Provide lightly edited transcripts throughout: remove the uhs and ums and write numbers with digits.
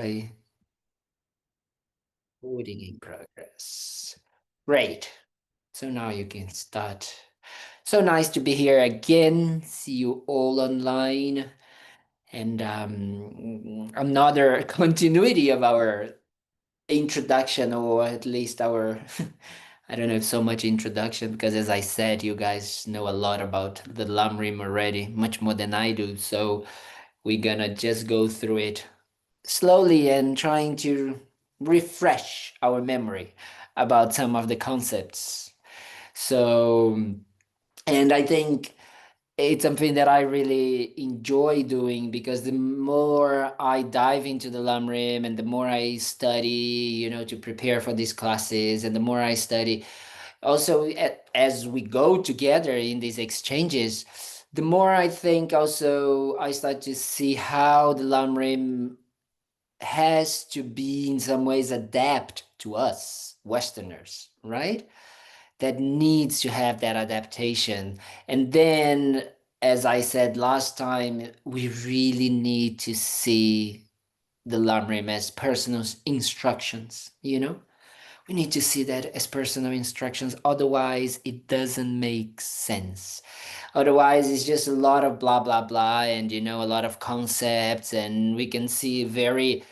Okay. Recording in progress. Great. So now you can start. So nice to be here again. See you all online. And another continuity of our introduction, or at least our, I don't know if so much introduction, because as I said, you guys know a lot about the Lamrim already, much more than I do. So we're gonna just go through it slowly and trying to refresh our memory about some of the concepts. So, and I think it's something that I really enjoy doing, because the more I dive into the Lamrim and the more I study, to prepare for these classes, and the more I study, also as we go together in these exchanges, the more I think also I start to see how the Lamrim has to be in some ways adapt to us Westerners, right? That needs to have that adaptation. And then, as I said last time, we really need to see the Lamrim as personal instructions. We need to see that as personal instructions. Otherwise, it doesn't make sense. Otherwise, it's just a lot of blah, blah, blah, and, a lot of concepts. And we can see very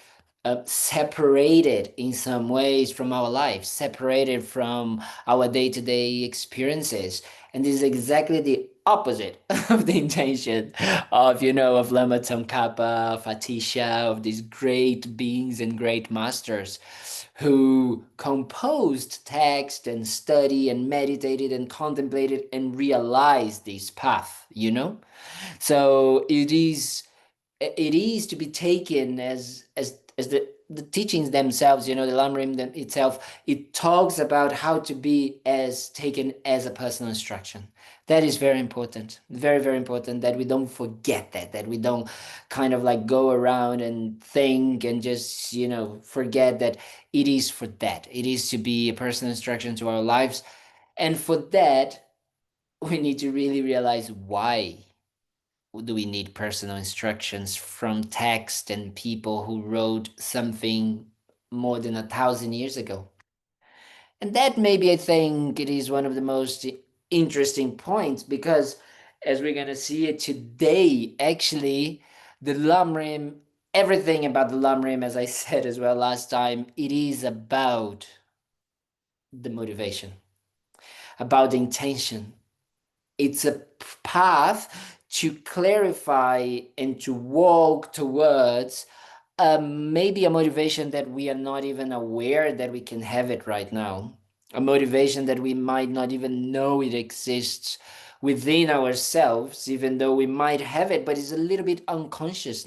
separated in some ways from our lives, separated from our day-to-day experiences. And this is exactly the opposite of the intention of Lama Tsongkhapa, of Atisha, of these great beings and great masters who composed text and study and meditated and contemplated and realized this path. So it is to be taken as the teachings themselves, the Lamrim itself. It talks about how to be as taken as a personal instruction. That is very important, very, very important, that we don't forget that we don't kind of like go around and think and just, forget that it is for that. It is to be a personal instruction to our lives. And for that, we need to really realize why do we need personal instructions from text and people who wrote something more than 1,000 years ago? And that, maybe, I think it is one of the most interesting points, because as we're going to see it today, actually, the Lamrim, everything about the Lamrim, as I said as well last time, it is about the motivation, about the intention. It's a path to clarify and to walk towards maybe a motivation that we are not even aware that we can have it right now. A motivation that we might not even know it exists within ourselves, even though we might have it, but it's a little bit unconscious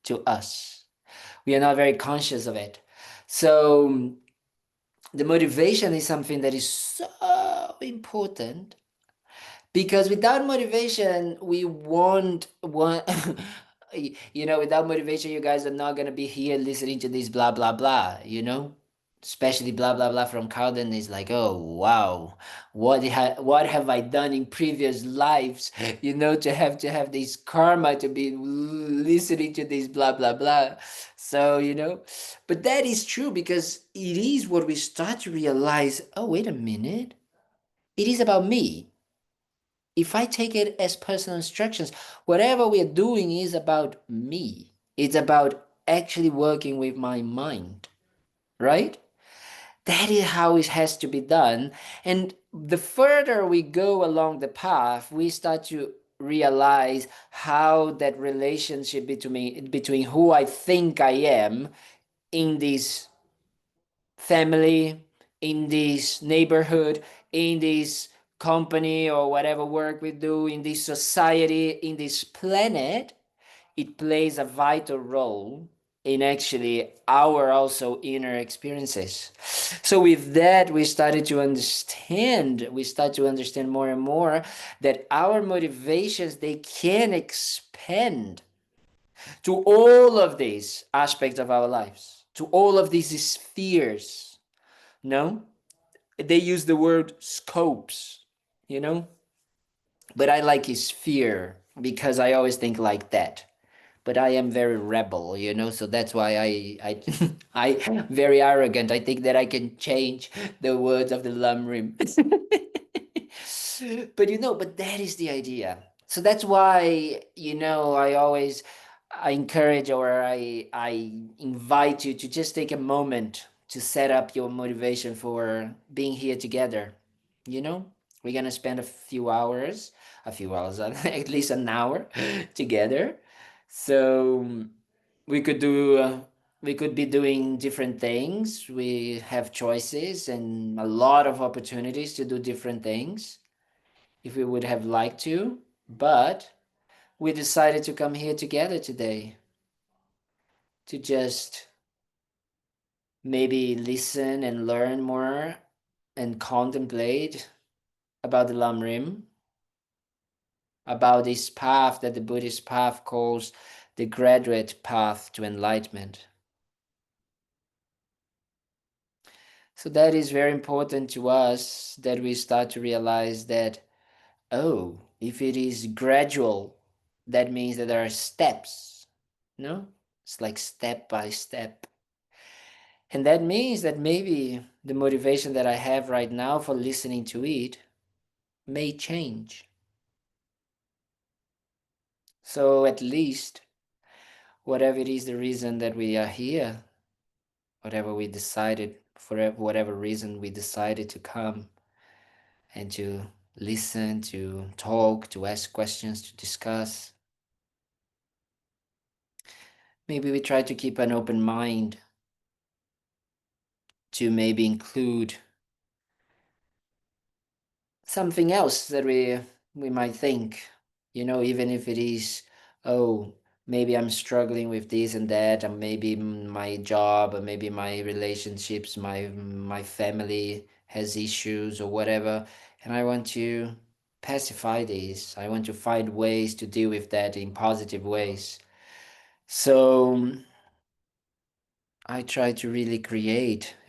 to us. We are not very conscious of it. So the motivation is something that is so important, because without motivation we won't want without motivation, you guys are not going to be here listening to this blah blah blah. Especially blah blah blah from Kalden is like, oh wow, what have I done in previous lives, to have this karma to be listening to this blah blah blah. So, but that is true, because it is what we start to realize. Oh, wait a minute, it is about me. If I take it as personal instructions, whatever we are doing is about me. It's about actually working with my mind, right? That is how it has to be done. And the further we go along the path, we start to realize how that relationship between who I think I am in this family, in this neighborhood, in this company, or whatever work we do, in this society, in this planet, it plays a vital role in actually our also inner experiences. So with that, we start to understand more and more that our motivations, they can expand to all of these aspects of our lives, to all of these spheres. No, they use the word scopes, you know, but I like sphere because I always think like that. but I am very rebel, you know, so that's why I I very arrogant. I think that I can change the words of the Lamrim. But you know, but that is the idea. So that's why, you know, I encourage, or I invite you to just take a moment to set up your motivation for being here together. You know, we're gonna spend a few hours, at least an hour together. So we could do, we could be doing different things. We have choices and a lot of opportunities to do different things if we would have liked to, but we decided to come here together today to just maybe listen and learn more and contemplate about the Lamrim, about this path that the Buddhist path calls the graduate path to enlightenment. So that is very important to us, that we start to realize that, oh, if it is gradual, that means that there are steps, no? It's like step by step. And that means that maybe the motivation that I have right now for listening to it may change. So at least, whatever it is the reason that we are here, whatever we decided, for whatever reason we decided to come and to listen, to talk, to ask questions, to discuss, maybe we try to keep an open mind to maybe include something else that we might think, you know, even if it is, oh, maybe I'm struggling with this and that, and maybe my job, or maybe my relationships, my family has issues or whatever, and I want to pacify these. I want to find ways to deal with that in positive ways. So I try to really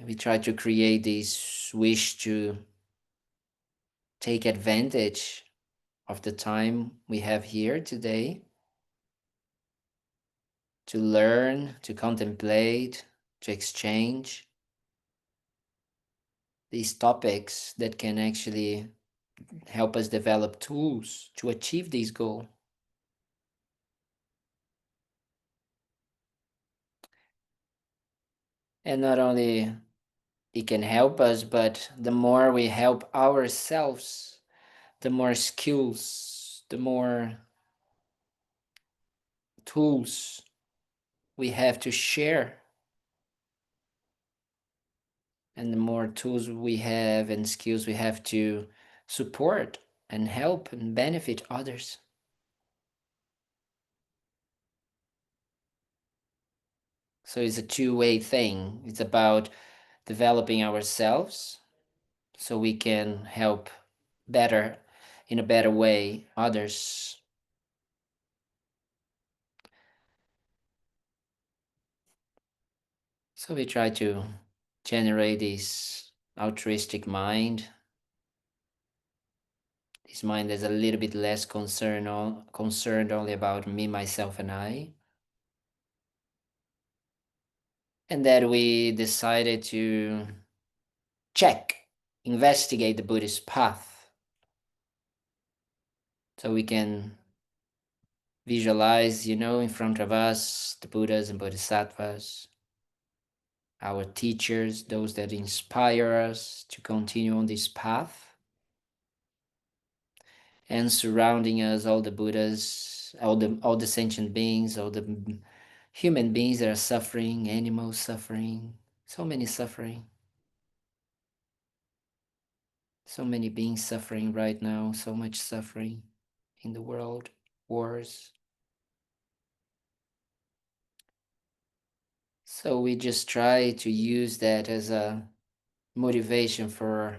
we try to create this wish to take advantage of the time we have here today to learn, to contemplate, to exchange these topics that can actually help us develop tools to achieve this goal. And not only it can help us, but the more we help ourselves, the more skills, the more tools we have to share, and the more tools we have and skills we have to support and help and benefit others. So it's a two-way thing. It's about developing ourselves so we can help better, in a better way, others. So we try to generate this altruistic mind, this mind that's a little bit less concerned only about me, myself, and I. And that we decided to investigate the Buddhist path, so we can visualize, you know, in front of us the Buddhas and Bodhisattvas, our teachers, those that inspire us to continue on this path, and surrounding us all the Buddhas, all the sentient beings, all the human beings that are suffering, animals suffering, so many suffering, so many beings suffering right now, so much suffering in the world, wars. So we just try to use that as a motivation for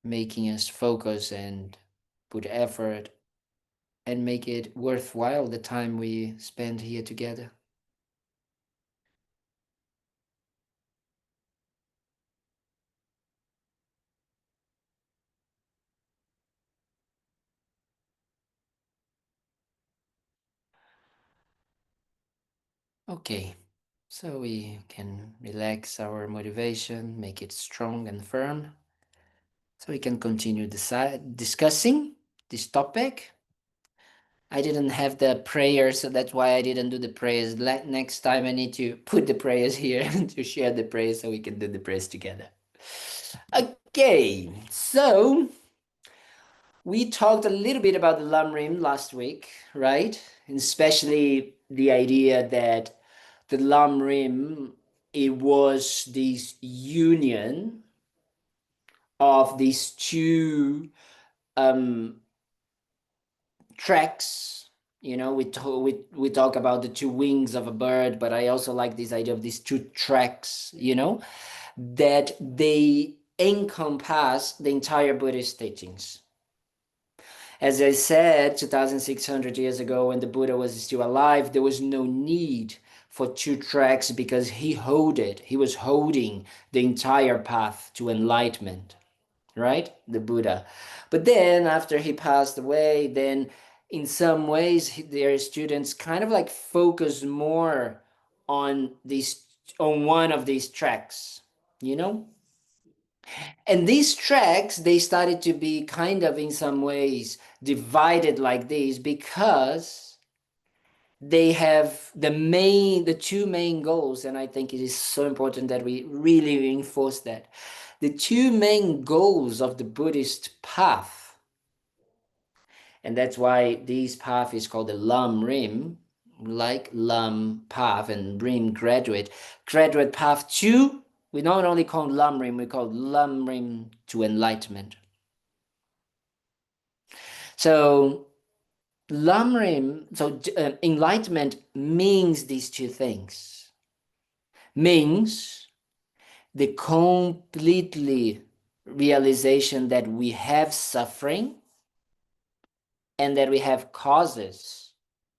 making us focus and put effort and make it worthwhile the time we spend here together. Okay, so we can relax our motivation, make it strong and firm, so we can continue discussing this topic. I didn't have the prayers, so that's why I didn't do the prayers. Next time I need to put the prayers here to share the prayers so we can do the prayers together. Okay, so we talked a little bit about the Lamrim last week, right? And especially the idea that the Lamrim, it was this union of these two um, tracks. We talk about the two wings of a bird, but I also like this idea of these two tracks, that they encompass the entire Buddhist teachings. As I said, 2,600 years ago, when the Buddha was still alive, there was no need for two tracks because he was holding the entire path to enlightenment, right? The Buddha. But then after he passed away, then in some ways their students kind of like focus more on one of these tracks, you know? And these tracks, they started to be kind of in some ways divided like this because they have the two main goals, and I think it is so important that we really reinforce that. The two main goals of the Buddhist path, and that's why this path is called the Lamrim, like Lam path and Rim graduate. Graduate path 2, we not only call Lamrim, we call Lamrim to enlightenment. So enlightenment means these two things. Means the completely realization that we have suffering and that we have causes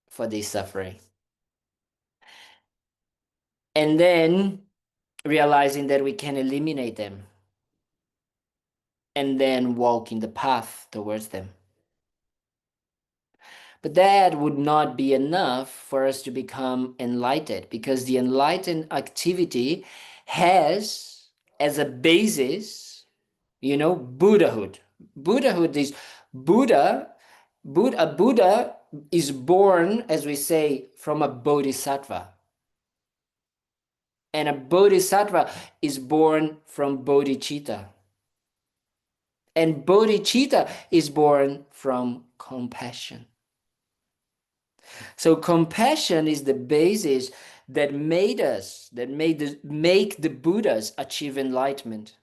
for this suffering. And then realizing that we can eliminate them and then walk in the path towards them. But that would not be enough for us to become enlightened, because the enlightened activity has as a basis, Buddhahood. Buddhahood is Buddha. A Buddha is born, as we say, from a bodhisattva. And a bodhisattva is born from bodhicitta. And bodhicitta is born from compassion. So compassion is the basis that make the Buddhas achieve enlightenment.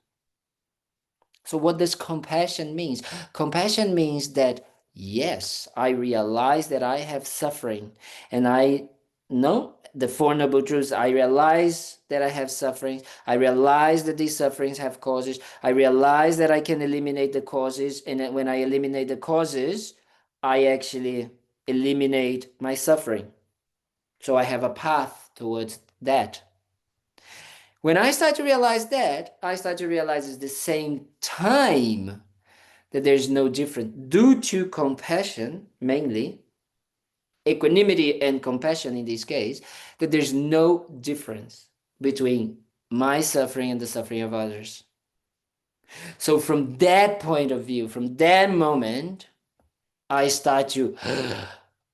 So what does compassion mean? Compassion means that, yes, I realize that I have suffering, and I know the Four Noble Truths. I realize that I have suffering. I realize that these sufferings have causes. I realize that I can eliminate the causes, and that when I eliminate the causes, I actually eliminate my suffering. So I have a path towards that. When I start to realize that, I start to realize at the same time that there's no difference. Due to compassion, mainly, equanimity and compassion in this case, that there's no difference between my suffering and the suffering of others. So from that point of view, from that moment, I start to,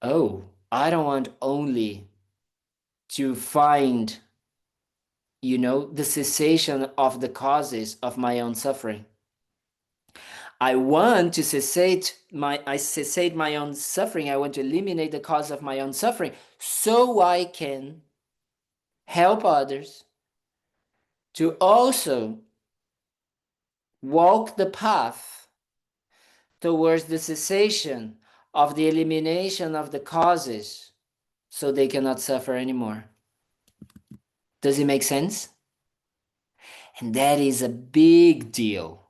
oh, I don't want only to find, the cessation of the causes of my own suffering. I want to cessate my own suffering. I want to eliminate the cause of my own suffering so I can help others to also walk the path towards the cessation of the elimination of the causes so they cannot suffer anymore. Does it make sense? And that is a big deal.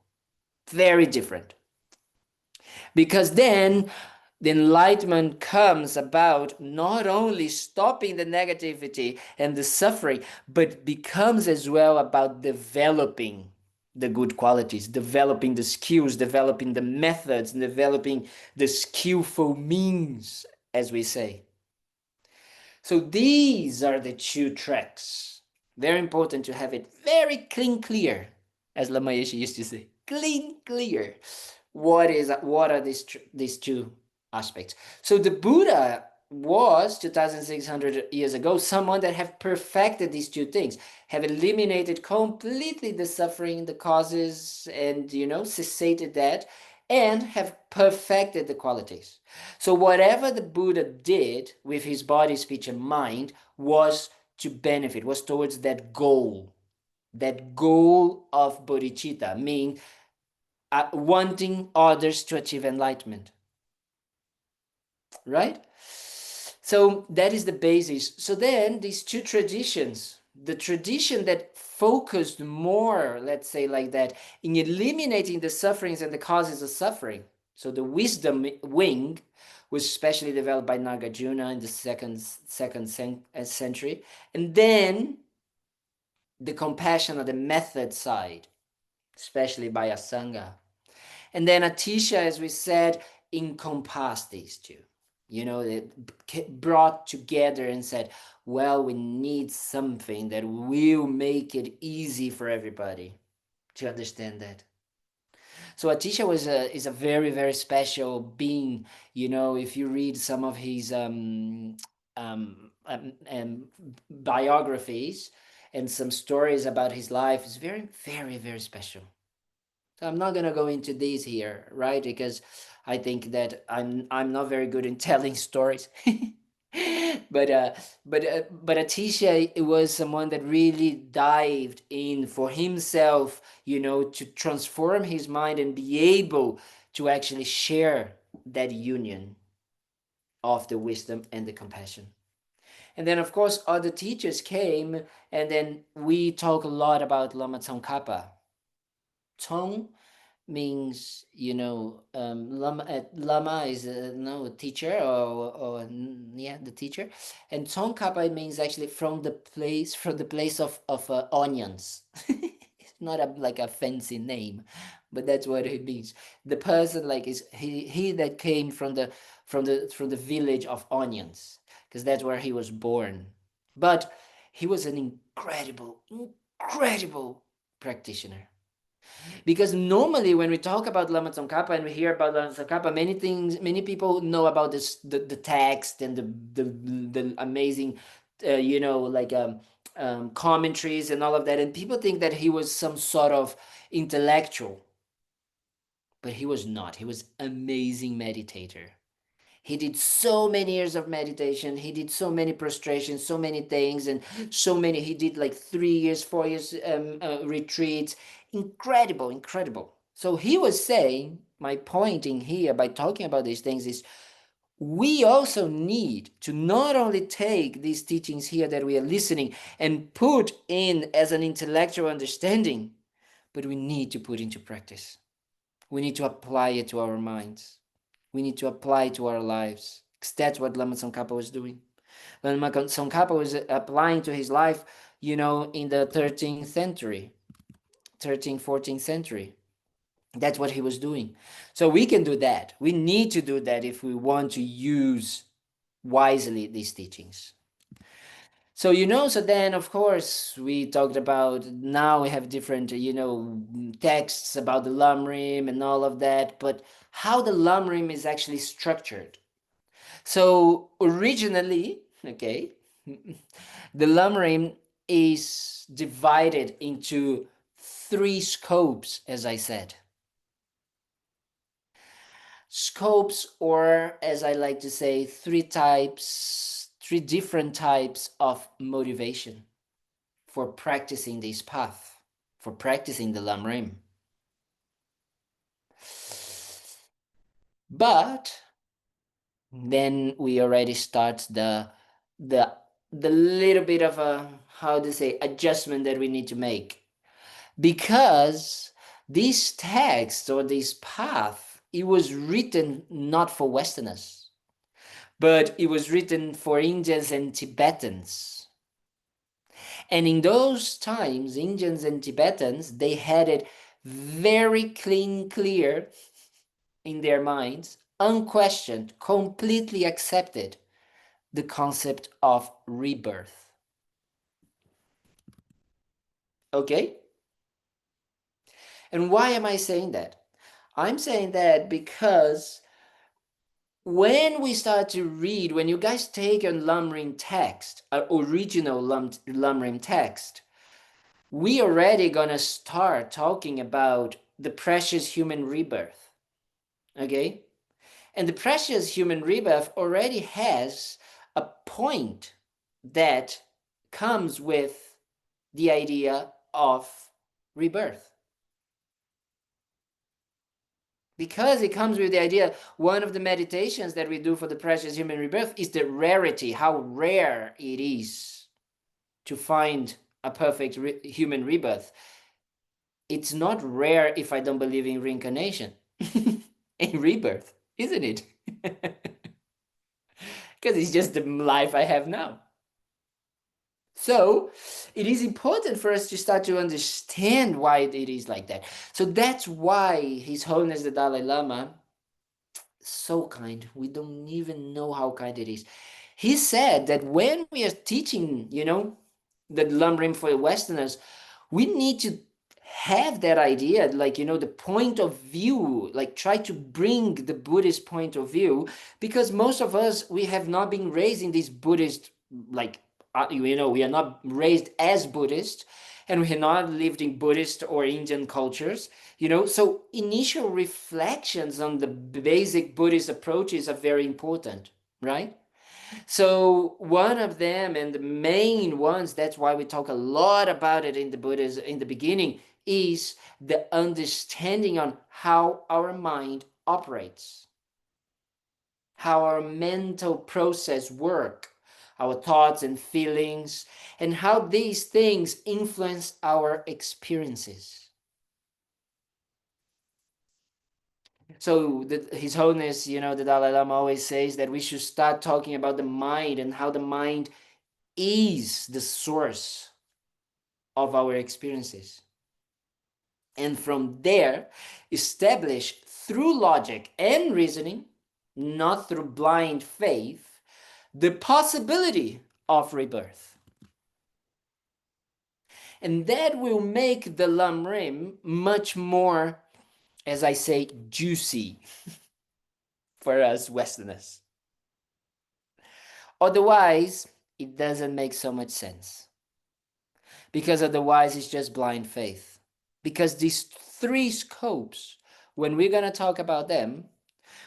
Very different. Because then the enlightenment comes about not only stopping the negativity and the suffering, but becomes as well about developing the good qualities, developing the skills, developing the methods, developing the skillful means, as we say. So these are the two tracks. Very important to have it very clear, as Lama Yeshe used to say. Clear. What are these two aspects? So the Buddha was 2600 years ago someone that have perfected these two things, have eliminated completely the suffering, the causes, and cessated that, and have perfected the qualities. So whatever the Buddha did with his body, speech, and mind was to benefit, was towards that goal of bodhicitta, meaning wanting others to achieve enlightenment, right? So that is the basis. So then these two traditions, the tradition that focused more, let's say like that, in eliminating the sufferings and the causes of suffering. So the wisdom wing was especially developed by Nagarjuna in the second century, and then the compassion of the method side, especially by Asanga. And then Atisha, as we said, encompassed these two. They brought together and said, well, we need something that will make it easy for everybody to understand that. So Atisha is a very, very special being. If you read some of his biographies and some stories about his life, it's very, very, very special. So I'm not gonna go into these here, right? Because I think that I'm not very good in telling stories. but Atisha was someone that really dived in for himself, to transform his mind and be able to actually share that union of the wisdom and the compassion. And then, of course, other teachers came, and then we talk a lot about Lama Tsongkhapa. Tsong means lama is a teacher, or yeah, the teacher. And Tsongkhapa means actually from the place of onions. It's not like a fancy name, but that's what it means. The person, like, is he that came from the village of onions, because that's where he was born. But he was an incredible practitioner. Because normally when we talk about Lama Tsongkhapa and we hear about Lama Tsongkhapa, many people know about the text and the amazing, commentaries and all of that. And people think that he was some sort of intellectual, but he was not. He was amazing meditator. He did so many years of meditation. He did so many prostrations, so many things, and he did like 3 years, 4 years retreats. Incredible. So he was saying, my point in here by talking about these things is, we also need to not only take these teachings here that we are listening and put in as an intellectual understanding, but we need to put into practice. We need to apply it to our minds. We need to apply it to our lives. Because that's what Lama Tsongkhapa was doing. Lama Tsongkhapa was applying to his life, in the 13th century, 13th, 14th century. That's what he was doing. So we can do that. We need to do that if we want to use wisely these teachings. So, so then, of course, we talked about, now we have different, texts about the Lamrim and all of that, but how the Lamrim is actually structured. So originally, okay, the Lamrim is divided into 3 scopes, as I said. Scopes, or as I like to say, 3 different types of motivation for practicing this path, for practicing the Lamrim. But then we already start the little bit of a, how to say, adjustment that we need to make, because this text or this path, it was written not for Westerners, but it was written for Indians and Tibetans. And in those times, Indians and Tibetans, they had it very clear in their minds, unquestioned, completely accepted the concept of rebirth. Okay? And why am I saying that? I'm saying that because when we start to read, when you guys take a Lamrim text, an original Lamrim text, we already gonna start talking about the precious human rebirth. Okay? And the precious human rebirth already has a point that comes with the idea of rebirth. Because it comes with the idea, one of the meditations that we do for the precious human rebirth is the rarity, how rare it is to find a perfect human rebirth. It's not rare if I don't believe in reincarnation, in rebirth, isn't it? Because it's just the life I have now. So it is important for us to start to understand why it is like that. So that's why His Holiness the Dalai Lama, so kind. We don't even know how kind it is. He said that when we are teaching, the Lamrim for Westerners, we need to have that idea, like, the point of view, like try to bring the Buddhist point of view, because most of us, we have not been raised in this Buddhist, like, we are not raised as Buddhist, and we have not lived in Buddhist or Indian cultures, so initial reflections on the basic Buddhist approaches are very important, right? So one of them, and the main ones, that's why we talk a lot about it in the Buddhism in the beginning, is the understanding on how our mind operates, how our mental process work, our thoughts and feelings, and how these things influence our experiences. So His Holiness, the Dalai Lama always says that we should start talking about the mind and how the mind is the source of our experiences. And from there, establish through logic and reasoning, not through blind faith, the possibility of rebirth. And that will make the Lamrim much more, as I say, juicy for us Westerners. Otherwise, it doesn't make so much sense. Because otherwise, it's just blind faith. Because these three scopes, when we're going to talk about them,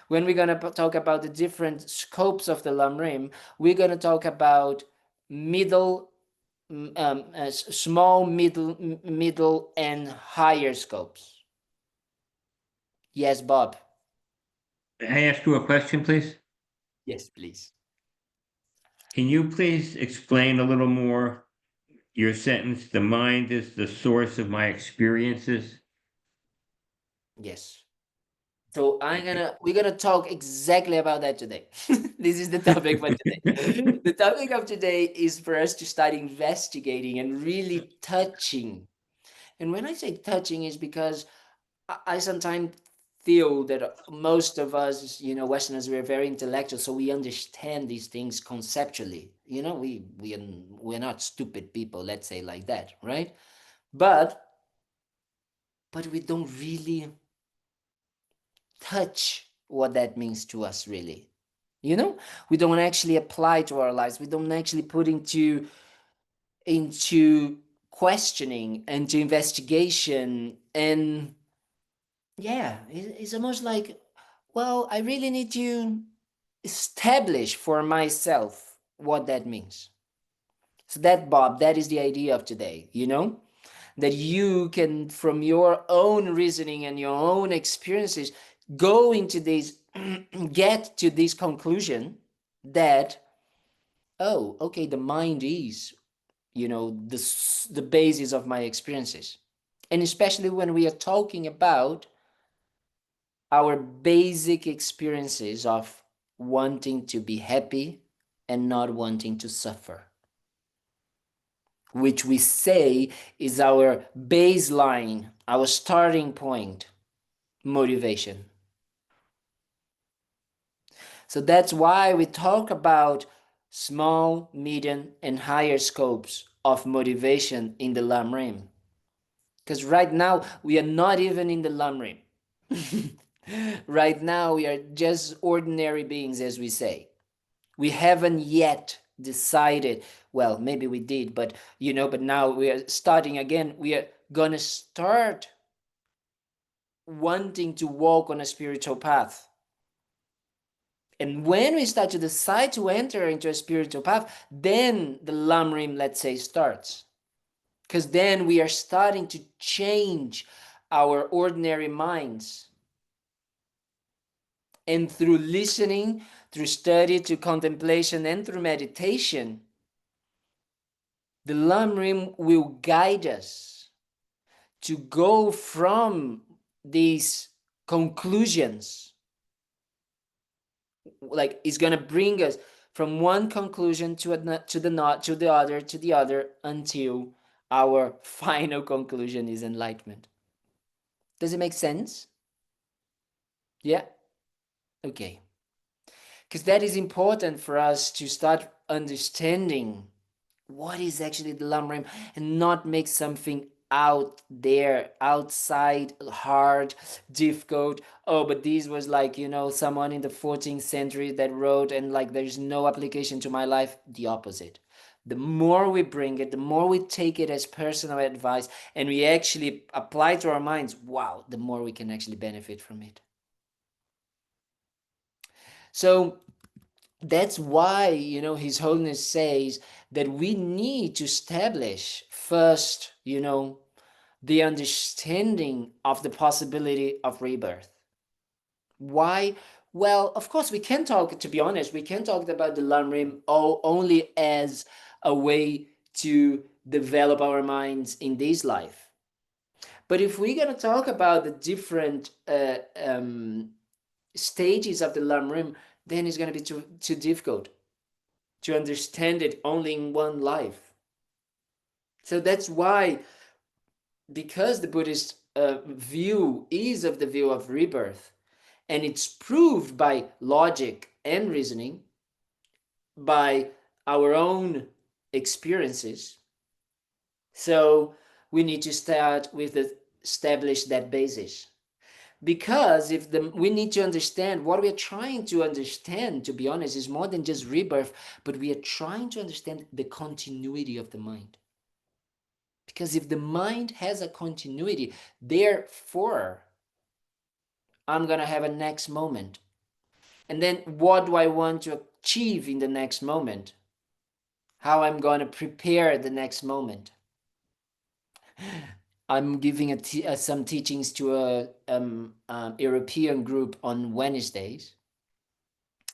when we're going to talk about the different scopes of the Lamrim, we're going to talk about middle, small, middle, and higher scopes. Yes, Bob. I ask you a question, please? Yes, please. Can you please explain a little more your sentence, the mind is the source of my experiences? Yes. So we're gonna talk exactly about that today. This is the topic for today. The topic of today is for us to start investigating and really touching. And when I say touching is because I sometimes feel that most of us, Westerners, we're very intellectual, so we understand these things conceptually. We're not stupid people, let's say like that, right? But we don't really touch what that means to us, really. We don't actually apply to our lives. We don't actually put into questioning, into investigation, and yeah, it's almost like, well, I really need to establish for myself what that means. So that, Bob, that is the idea of today, that you can, from your own reasoning and your own experiences, go into this, get to this conclusion that, oh, okay, the mind is, the basis of my experiences. And especially when we are talking about our basic experiences of wanting to be happy and not wanting to suffer, which we say is our baseline, our starting point motivation. So that's why we talk about small, medium, and higher scopes of motivation in the Lamrim. Because right now, we are not even in the Lamrim. Right now, we are just ordinary beings, as we say. We haven't yet decided, well, maybe we did, but but now we are starting again. We are gonna start wanting to walk on a spiritual path. And when we start to decide to enter into a spiritual path, then the Lamrim, let's say, starts. Because then we are starting to change our ordinary minds. And through listening, through study, through contemplation, and through meditation, the Lamrim will guide us to go from these conclusions. Like, it's gonna bring us from one conclusion to the other until our final conclusion is enlightenment. Does it make sense? Yeah. Okay. Because that is important for us to start understanding what is actually the Lamrim, and not make something out there, outside, hard, difficult. Oh, but this was like, someone in the 14th century that wrote, and like there's no application to my life. The opposite. The more we bring it, the more we take it as personal advice, and we actually apply to our minds, wow, the more we can actually benefit from it. So that's why, His Holiness says that we need to establish first, the understanding of the possibility of rebirth. Why? Well, of course, we can talk, to be honest, we can talk about the Lamrim only as a way to develop our minds in this life. But if we're going to talk about the different stages of the Lamrim, then it's going to be too difficult to understand it only in one life. So that's why, because the Buddhist view is of the view of rebirth, and it's proved by logic and reasoning, by our own experiences. So we need to start with establish that basis. Because we need to understand what we are trying to understand, to be honest, is more than just rebirth, but we are trying to understand the continuity of the mind. Because if the mind has a continuity, therefore, I'm going to have a next moment. And then what do I want to achieve in the next moment? How I'm going to prepare the next moment. I'm giving some teachings to a European group on Wednesdays.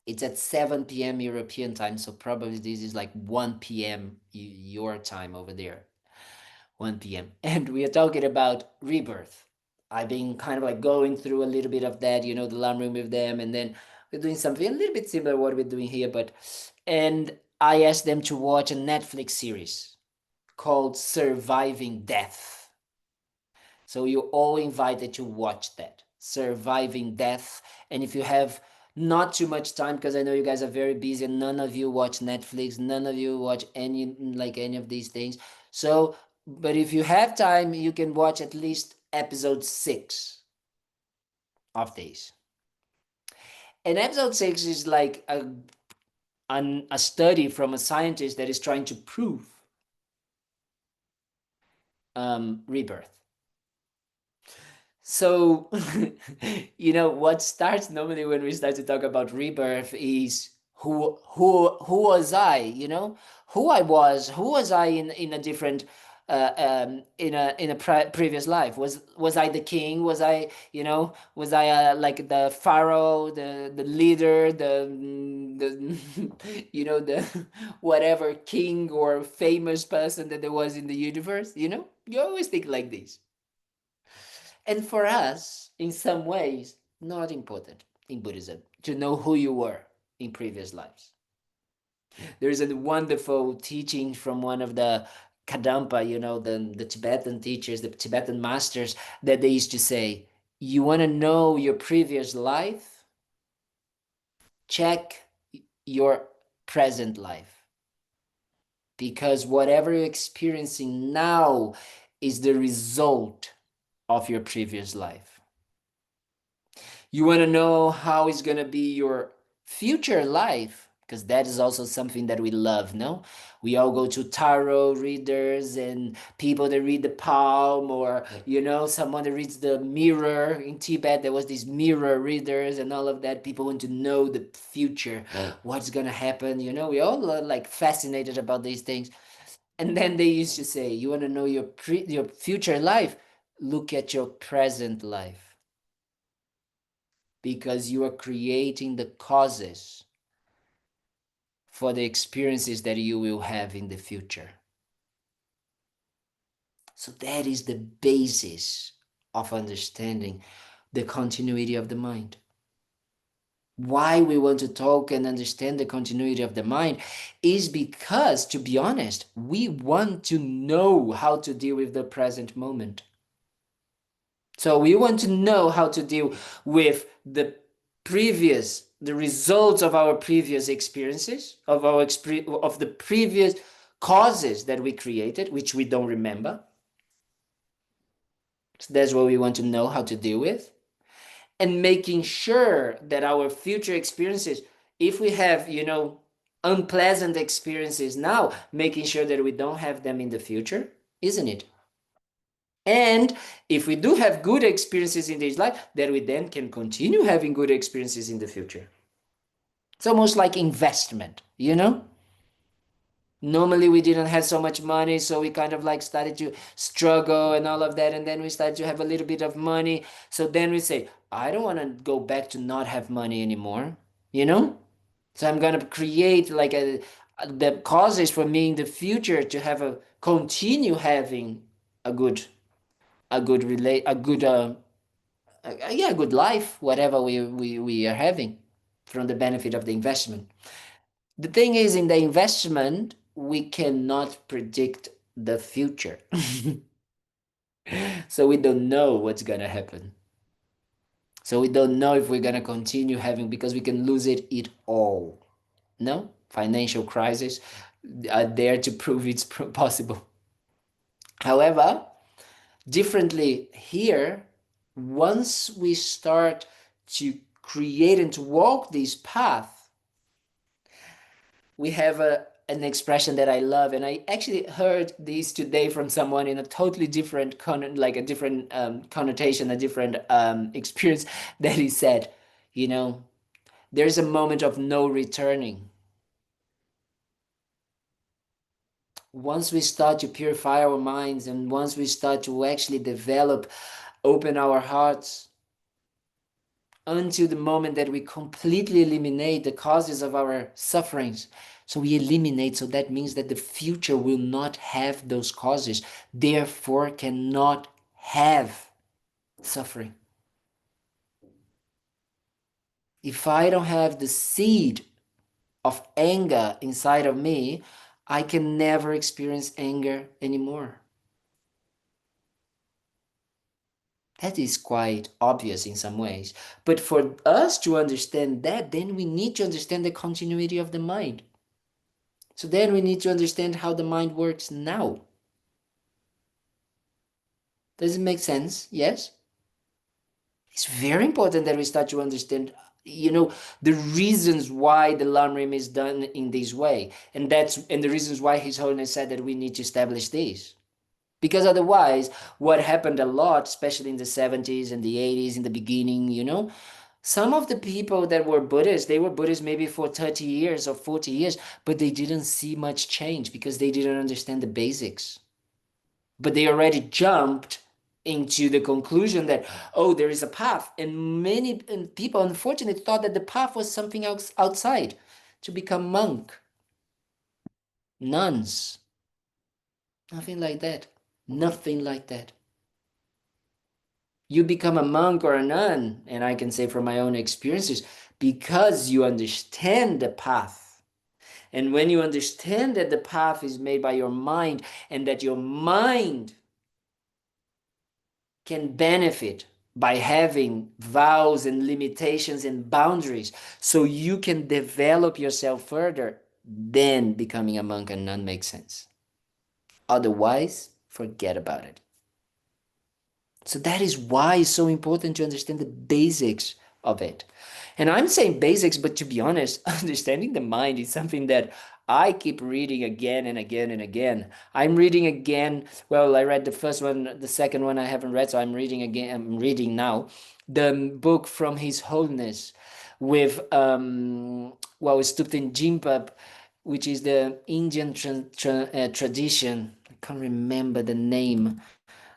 It's at 7 p.m. European time, so probably this is like 1 p.m. your time over there. 1 p.m. And we are talking about rebirth. I've been kind of like going through a little bit of that, the Lamrim with them, and then we're doing something a little bit similar to what we're doing here, and I asked them to watch a Netflix series called Surviving Death. So you're all invited to watch that, Surviving Death. And if you have not too much time, because I know you guys are very busy and none of you watch Netflix, none of you watch any of these things. So, but if you have time, you can watch at least episode 6 of these. And episode 6 is like a study from a scientist that is trying to prove rebirth. So, what starts normally when we start to talk about rebirth is who was I? Who was I in a different in a previous life? Was I the king? Was I like the pharaoh, the leader, the the whatever king or famous person that there was in the universe? You always think like this. And for us, in some ways, not important in Buddhism to know who you were in previous lives. There is a wonderful teaching from one of the Kadampa, the Tibetan teachers, the Tibetan masters, that they used to say, you want to know your previous life? Check your present life. Because whatever you're experiencing now is the result of your previous life. You want to know how it's going to be your future life, because that is also something that we love, no? We all go to tarot readers and people that read the palm, or, someone that reads the mirror. In Tibet, there was these mirror readers and all of that. People want to know the future, what's going to happen. We all are like fascinated about these things. And then they used to say, you want to know your future life? Look at your present life, because you are creating the causes for the experiences that you will have in the future. So that is the basis of understanding the continuity of the mind. Why we want to talk and understand the continuity of the mind is because, to be honest, we want to know how to deal with the present moment. So we want to know how to deal with the results of our previous experiences, of the previous causes that we created, which we don't remember. So that's what we want to know how to deal with. And making sure that our future experiences, if we have, unpleasant experiences now, making sure that we don't have them in the future, isn't it? And if we do have good experiences in this life, that we then can continue having good experiences in the future. It's almost like investment, Normally we didn't have so much money, so we kind of like started to struggle and all of that, and then we started to have a little bit of money. So then we say, I don't want to go back to not have money anymore, So I'm gonna create like the causes for me in the future to continue having a good a good relate a good yeah, good life, whatever we are having from the benefit of the investment. The thing is, in the investment, we cannot predict the future. So we don't know what's gonna happen. So we don't know if we're gonna continue having, because we can lose it all. No? Financial crisis are there to prove it's possible. However, differently here, once we start to create and to walk this path, we have an expression that I love, and I actually heard this today from someone in a totally different connotation, a different experience, that he said, there's a moment of no returning. Once we start to purify our minds, and once we start to actually open our hearts, until the moment that we completely eliminate the causes of our sufferings. So we eliminate, so that means that the future will not have those causes, therefore cannot have suffering. If I don't have the seed of anger inside of me, I can never experience anger anymore. That is quite obvious in some ways. But for us to understand that, then we need to understand the continuity of the mind. So then we need to understand how the mind works now. Does it make sense? Yes? It's very important that we start to understand, the reasons why the Lamrim is done in this way. And the reasons why His Holiness said that we need to establish this. Because otherwise, what happened a lot, especially in the 70s and the 80s, in the beginning, some of the people that were Buddhists, they were Buddhists maybe for 30 years or 40 years, but they didn't see much change because they didn't understand the basics. But they already jumped into the conclusion that, oh, there is a path. And many people, unfortunately, thought that the path was something else outside, to become monk, nuns. Nothing like that. Nothing like that. You become a monk or a nun, and I can say from my own experiences, because you understand the path. And when you understand that the path is made by your mind, and that your mind can benefit by having vows and limitations and boundaries, so you can develop yourself further, then becoming a monk and nun makes sense. Otherwise, forget about it. So that is why it's so important to understand the basics of it. And I'm saying basics, but to be honest, understanding the mind is something that I keep reading again and again and again. I'm reading again. Well, I read the first one, the second one I haven't read, so I'm reading again. I'm reading now the book from His Holiness with well, Thubten Kalden, which is the Indian tradition. I can't remember the name.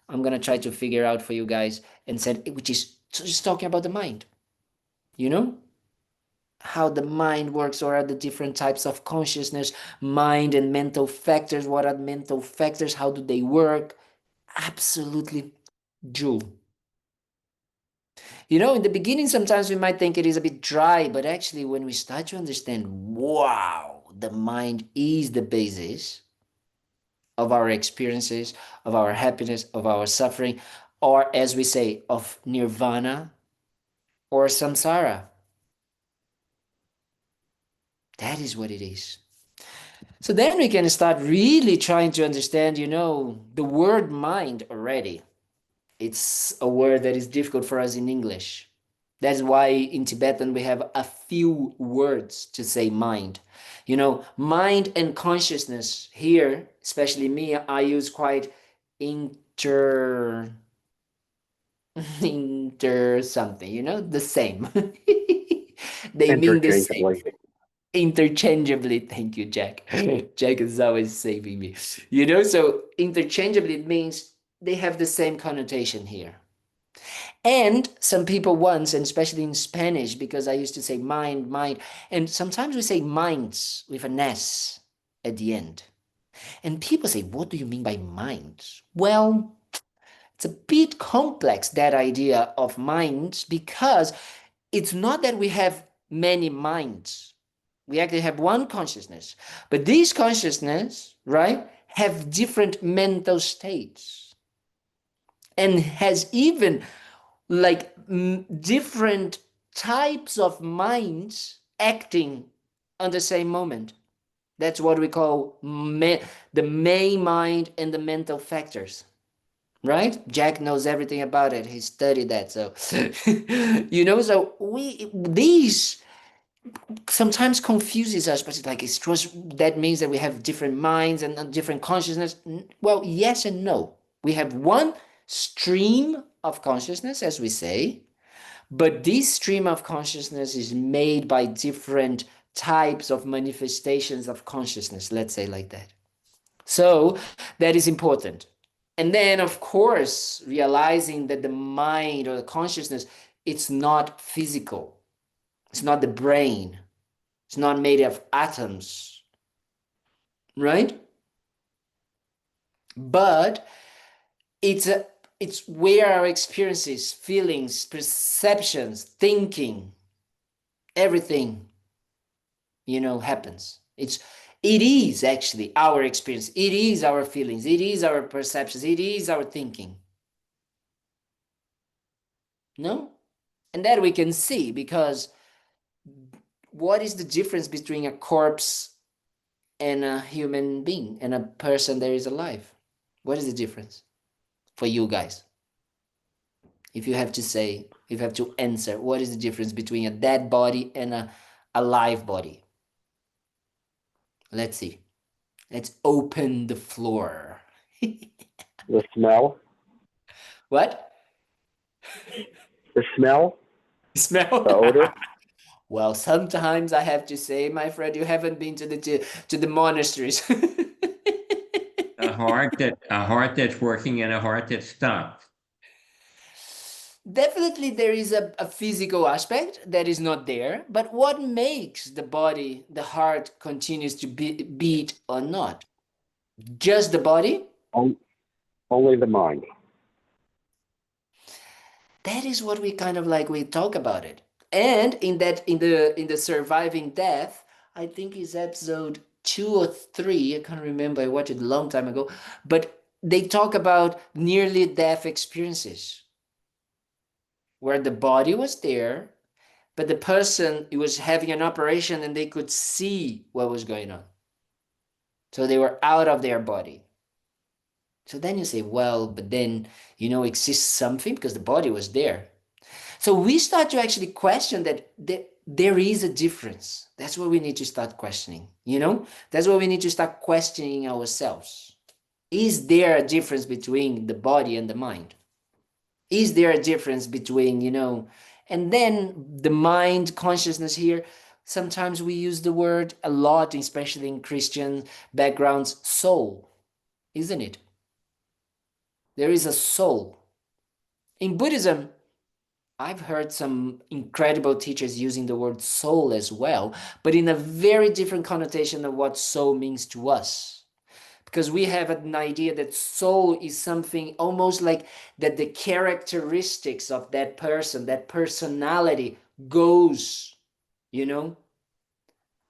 I'm gonna try to figure out for you guys and said, which is just talking about the mind, you know, how the mind works, or are the different types of consciousness, mind and mental factors. What are mental factors? How do they work? Absolutely jewel. You know, in the beginning, sometimes we might think it is a bit dry, but actually, when we start to understand, wow, the mind is the basis of our experiences, of our happiness, of our suffering, or as we say, of nirvana or samsara. That is what it is. So then we can start really trying to understand, you know, the word mind already. It's a word that is difficult for us in English. That's why in Tibetan we have a few words to say mind. You know, mind and consciousness here, especially me, I use quite inter inter something, you know, the same. They mean the same. Interchangeably. Interchangeably. Thank you, Jack. Jack is always saving me. You know, so interchangeably it means they have the same connotation here. And some people once, and especially in Spanish, because I used to say mind, mind, and sometimes we say minds with an S at the end. And people say, what do you mean by minds? Well, it's a bit complex, that idea of minds, because it's not that we have many minds. We actually have one consciousness. But these consciousness, right, have different mental states and has even like different types of minds acting on the same moment. That's what we call the main mind and the mental factors. Right? Jack knows everything about it. He studied that. So, you know, so these sometimes confuses us, but it's like it's just that means that we have different minds and different consciousness. Well, yes and no. We have one stream of consciousness, as we say, but this stream of consciousness is made by different types of manifestations of consciousness, let's say like that. So that is important. And then, of course, realizing that the mind or the consciousness, it's not physical. It's not the brain. It's not made of atoms, right? But it's a, it's where our experiences, feelings, perceptions, thinking, everything, you know, happens. It is actually our experience. It is our feelings. It is our perceptions. It is our thinking. No? And that we can see, because what is the difference between a corpse and a human being and a person that is alive? What is the difference for you guys? If you have to say, if you have to answer, what is the difference between a dead body and a alive body? Let's see. Let's open the floor. The smell. What? The smell. Smell? The odor. Well, sometimes I have to say, my friend, you haven't been to the monasteries. A heart that's working and a heart that's stopped. Definitely, there is a physical aspect that is not there, but what makes the body, the heart, continues to beat or not? Just the body? On, only the mind. That is what we kind of like, we talk about it. And in that, in the surviving death, I think is episode 2 or 3. I can't remember. I watched it a long time ago, but they talk about nearly death experiences where the body was there, but the person was having an operation and they could see what was going on. So they were out of their body. So then you say, well, but then, exists something because the body was there. So we start to actually question that there is a difference. That's what we need to start questioning, That's what we need to start questioning ourselves. Is there a difference between the body and the mind? Is there a difference between, and then the mind consciousness here, sometimes we use the word a lot, especially in Christian backgrounds, soul, isn't it? There is a soul. In Buddhism, I've heard some incredible teachers using the word soul as well, but in a very different connotation of what soul means to us. Because we have an idea that soul is something almost like that the characteristics of that person, that personality goes,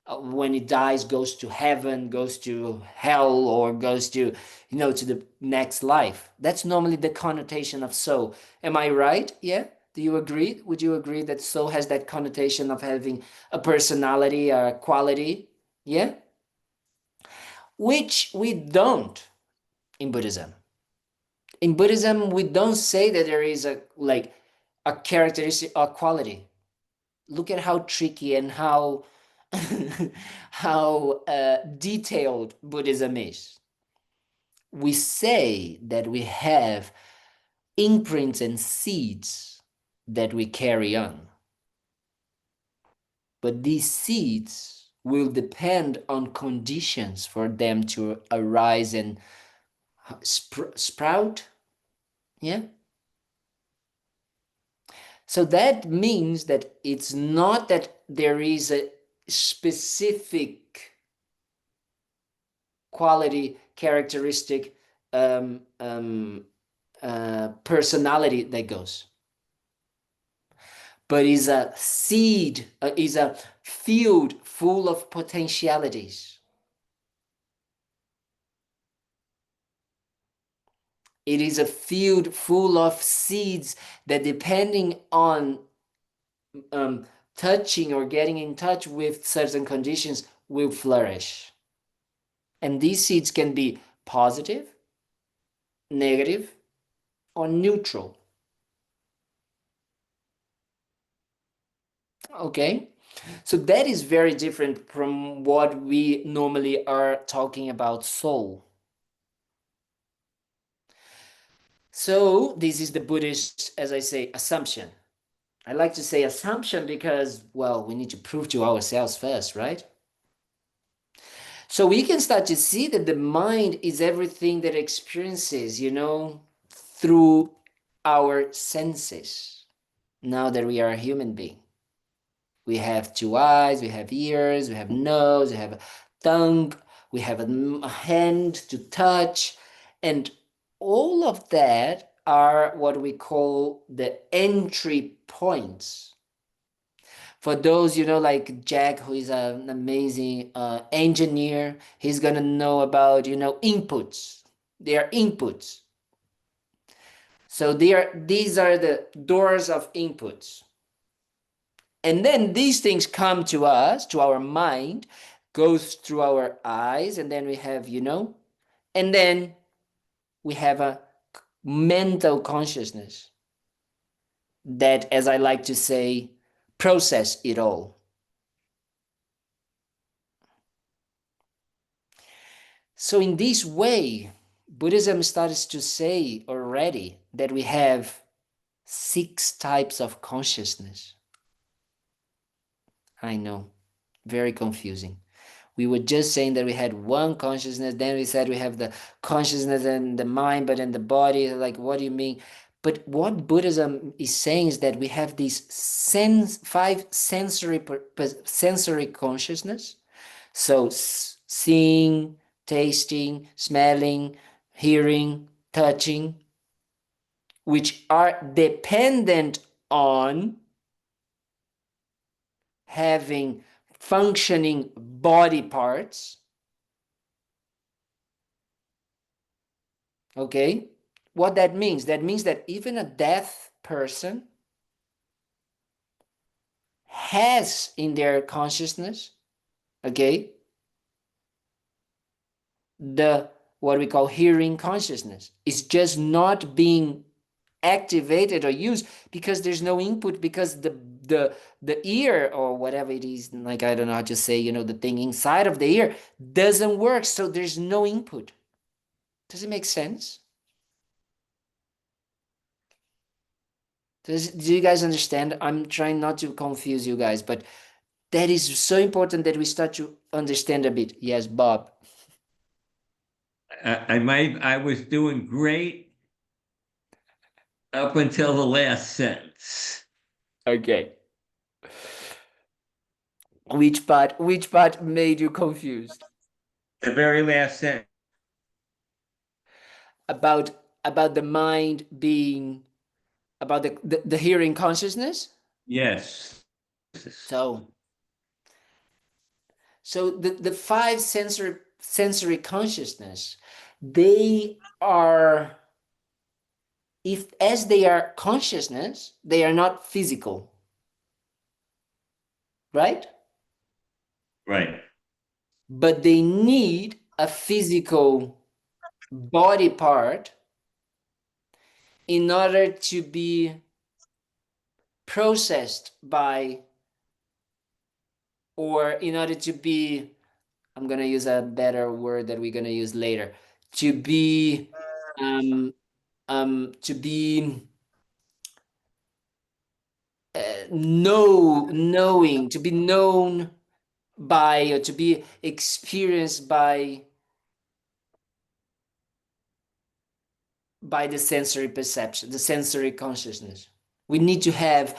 when it dies, goes to heaven, goes to hell, or goes to, to the next life. That's normally the connotation of soul. Am I right? Yeah? Do you agree? Would you agree that soul has that connotation of having a personality, a quality? Yeah? Which we don't in Buddhism. In Buddhism, we don't say that there is a characteristic or quality. Look at how tricky and how how detailed Buddhism is. We say that we have imprints and seeds that we carry on. But these seeds will depend on conditions for them to arise and sprout. Yeah. So that means that it's not that there is a specific quality, characteristic, personality that goes, but is a seed, is a field full of potentialities. It is a field full of seeds that, depending on touching or getting in touch with certain conditions, will flourish. And these seeds can be positive, negative, or neutral. Okay? So that is very different from what we normally are talking about soul. So this is the Buddhist, as I say, assumption. I like to say assumption because, well, we need to prove to ourselves first, right? So we can start to see that the mind is everything that experiences, through our senses, now that we are a human being. We have two eyes, we have ears, we have nose, we have a tongue, we have a hand to touch, and all of that are what we call the entry points. For those, like Jack, who is an amazing engineer, he's gonna know about, inputs. They are inputs. So these are the doors of inputs. And then these things come to us, to our mind, goes through our eyes, and then we have, and then we have a mental consciousness that, as I like to say, process it all. So in this way, Buddhism starts to say already that we have 6 types of consciousness. I know, very confusing. We were just saying that we had one consciousness, then we said we have the consciousness and the mind, but in the body, like, what do you mean? But what Buddhism is saying is that we have these 5 sensory consciousness. So seeing, tasting, smelling, hearing, touching, which are dependent on having functioning body parts. Okay? What that means? That means that even a deaf person has in their consciousness, okay, the what we call hearing consciousness. It's just not being activated or used because there's no input, because the ear or whatever it is, like I don't know how to say, you know, the thing inside of the ear doesn't work, so there's no input. Does it make sense? Do you guys understand? I'm trying not to confuse you guys, but that is so important that we start to understand a bit. Yes, Bob. I was doing great up until the last sentence. Okay. Which part made you confused? The very last sentence. About the mind being about the hearing consciousness? Yes. So the five sensory consciousness, they are, if as they are consciousness, they are not physical, right? Right. But they need a physical body part in order to be processed by, or in order to be, I'm going to use a better word that we're going to use later, to be um to be knowing, to be known by, or to be experienced by the sensory perception, the sensory consciousness. We need to have,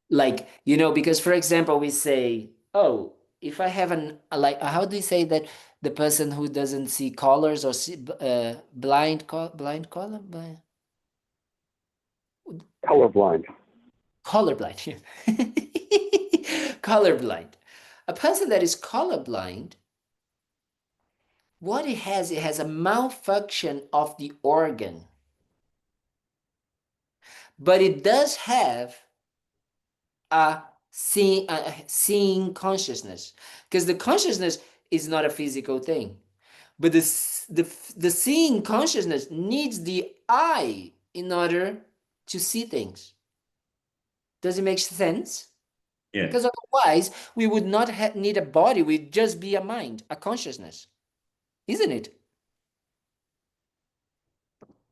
like, you know, because for example, we say, oh, if I have like, how do you say that the person who doesn't see colors or see blind color, Colorblind. colorblind, colorblind. A person that is colorblind, what it has a malfunction of the organ, but it does have a seeing consciousness, because the consciousness is not a physical thing, but the seeing consciousness needs the eye in order to see things. Does it make sense? Yeah. Because otherwise we would not need a body, we'd just be a mind, a consciousness, isn't it?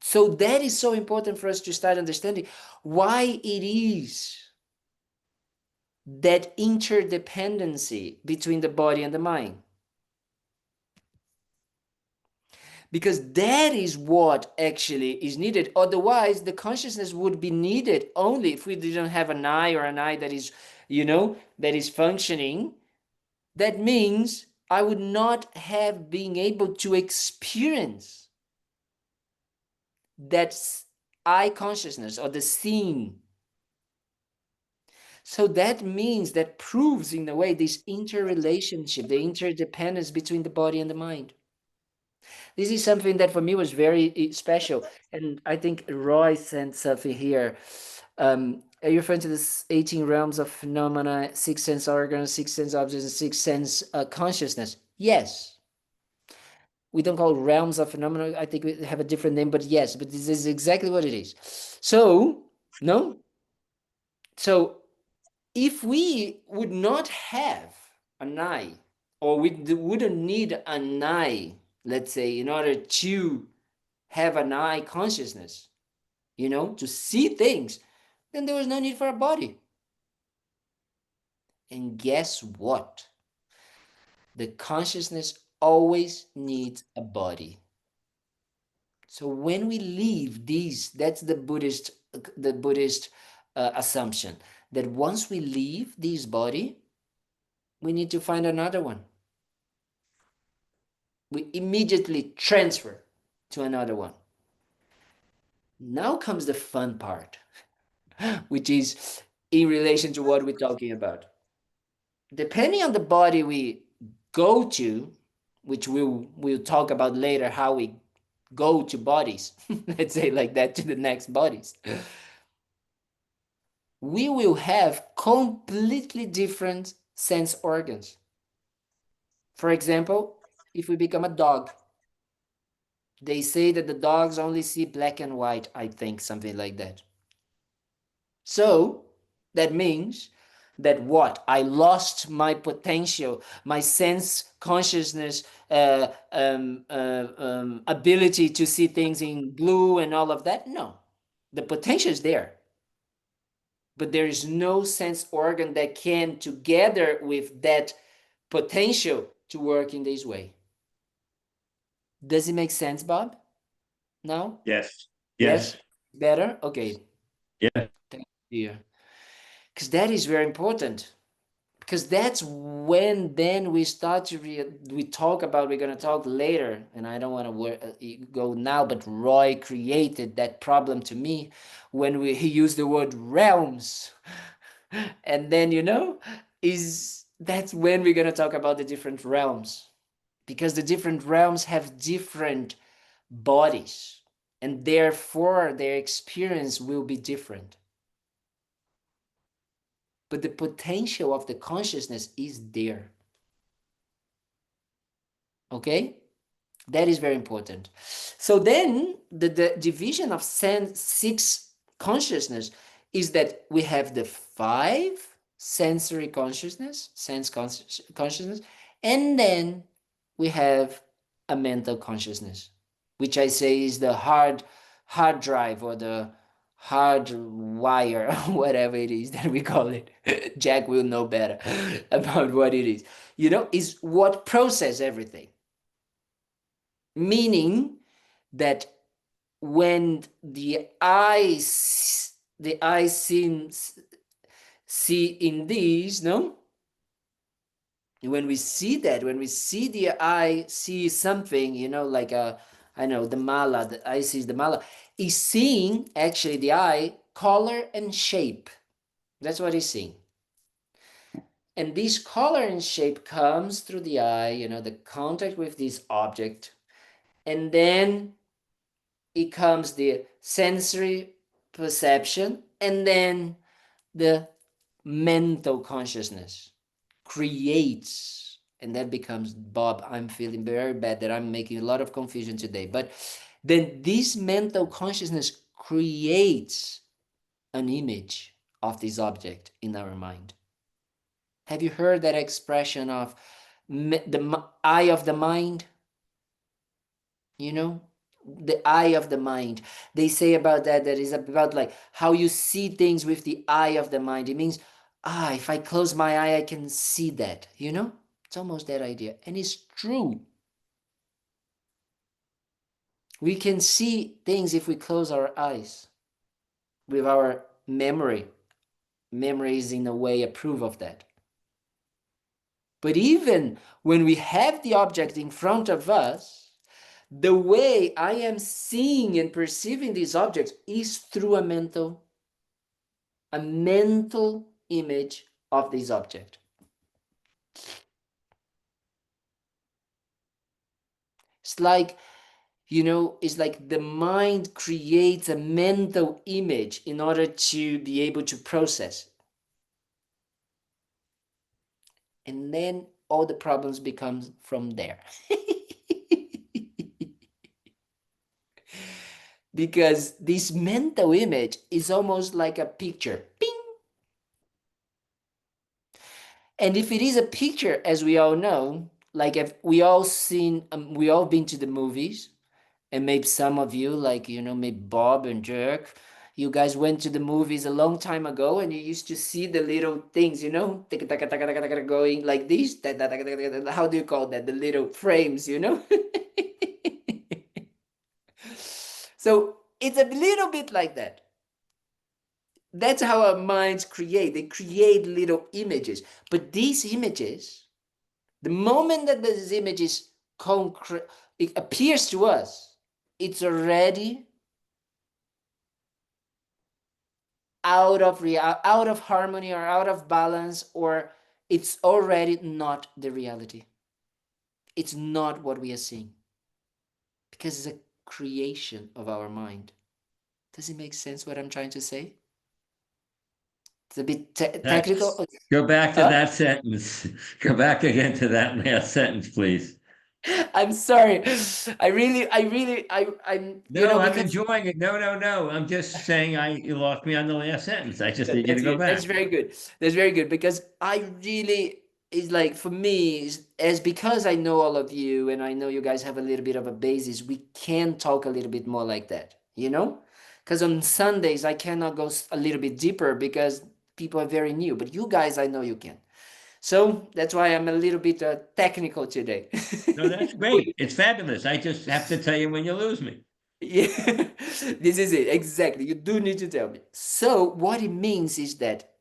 So that is so important for us to start understanding why it is that interdependency between the body and the mind. Because that is what actually is needed. Otherwise, the consciousness would be needed only if we didn't have an eye, or an eye that is, you know, that is functioning. That means I would not have been able to experience that eye consciousness or the seeing. So that means, that proves in a way this interrelationship, the interdependence between the body and the mind. This is something that for me was very special. And I think Roy sent something here. Are you referring to this 18 realms of phenomena, six sense organs, six sense objects, and six sense consciousness? Yes. We don't call realms of phenomena. I think we have a different name, but yes, but this is exactly what it is. So, no? So, if we would not have an eye, or we wouldn't need an eye, let's say, in order to have an eye consciousness, you know, to see things, then there was no need for a body. And guess what? The consciousness always needs a body. So when we leave these, that's the Buddhist assumption, that once we leave this body, we need to find another one. We immediately transfer to another one. Now comes the fun part, which is in relation to what we're talking about. Depending on the body we go to, which we'll talk about later, how we go to bodies, let's say like that, to the next bodies. we will have completely different sense organs. For example, if we become a dog, they say that the dogs only see black and white, I think, something like that. So that means that what? I lost my potential, my sense consciousness, ability to see things in blue and all of that? No, the potential is there. But there is no sense organ that can, together with that potential, to work in this way. Does it make sense, Bob? Now? Yes. Yes? Yes. Better? Okay. Yeah. Thank you. Because that is very important. Because that's when then we start to we talk about, we're going to talk later, and I don't want to go now, but Roy created that problem to me when he used the word realms. And then, that's when we're going to talk about the different realms, because the different realms have different bodies, and therefore their experience will be different. But the potential of the consciousness is there. Okay? That is very important. So then the division of six consciousness is that we have the five sensory consciousness, consciousness, and then we have a mental consciousness, which I say is the hard drive, or the hard wire, whatever it is that we call it. Jack will know better about what it is. Is what process everything. Meaning that when the eye seems see in these, no? When we see that, when we see the eye see something, like I know the mala, the eye sees the mala, is seeing actually the eye color and shape. That's what he's seeing. And this color and shape comes through the eye, the contact with this object, and then it comes the sensory perception, and then the mental consciousness creates, and that becomes, Bob, I'm feeling very bad that I'm making a lot of confusion today, but then this mental consciousness creates an image of this object in our mind. Have you heard that expression of the eye of the mind? The eye of the mind. They say about that is about like how you see things with the eye of the mind. It means, if I close my eye, I can see that. It's almost that idea. And it's true. We can see things if we close our eyes with our memory. Memory is in a way a proof of that. But even when we have the object in front of us, the way I am seeing and perceiving these objects is through a mental image of this object. It's like, it's like the mind creates a mental image in order to be able to process. And then all the problems become from there. Because this mental image is almost like a picture. Ping! And if it is a picture, as we all know, like if we all been to the movies, and maybe some of you, like, maybe Bob and Jerk, you guys went to the movies a long time ago, and you used to see the little things, going like this. How do you call that? The little frames, So it's a little bit like that. That's how our minds create. They create little images. But these images, the moment that this image is concrete, it appears to us, it's already out of harmony, or out of balance, or it's already not the reality. It's not what we are seeing, because it's a creation of our mind. Does it make sense what I'm trying to say? It's a bit technical. Go back to Huh? that sentence. Go back again to that last sentence, please. I'm sorry. I'm, No, I'm because enjoying it. No, no, no. I'm just saying you lost me on the last sentence. I just need you to that's go good. back. That's very good. That's very good because I really is like for me is as because I know all of you and I know you guys have a little bit of a basis, we can talk a little bit more like that, you know? Because on Sundays I cannot go a little bit deeper because people are very new, but you guys I know you can. So that's why I'm a little bit technical today. No, that's great. It's fabulous. I just have to tell you when you lose me. Yeah, this is it. Exactly. You do need to tell me. So what it means is that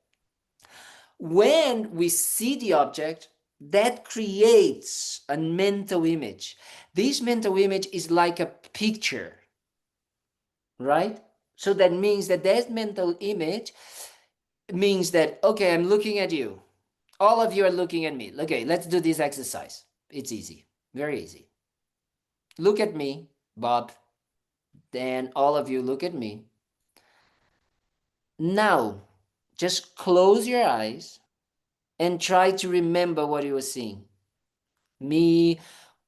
when we see the object, that creates a mental image. This mental image is like a picture, right? So that means that that mental image means that, okay, I'm looking at you. All of you are looking at me. Okay, let's do this exercise. It's easy, very easy. Look at me, Bob. Then all of you look at me. Now, just close your eyes and try to remember what you were seeing. Me,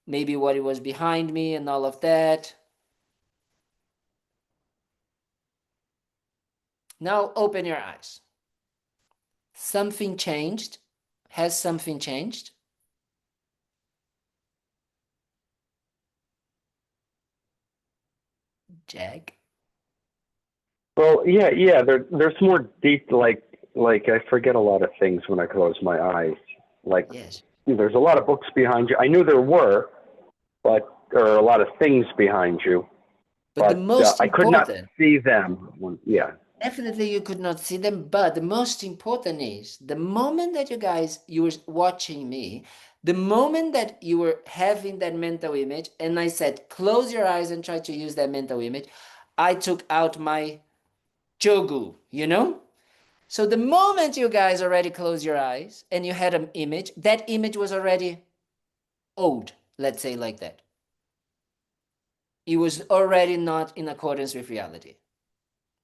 maybe what it was behind me and all of that. Now open your eyes. Something changed? Has something changed? Jack? Well, yeah. There's more deep. Like I forget a lot of things when I close my eyes. Like Yes. there's a lot of books behind you. I knew there were, but there are a lot of things behind you. But the But most I could not important, see them. Yeah. definitely you could not see them, but the most important is the moment that you were watching me, the moment that you were having that mental image, and I said, close your eyes and try to use that mental image, I took out my jogu, you know? So the moment you guys already close your eyes and you had an image, that image was already old, let's say like that. It was already not in accordance with reality.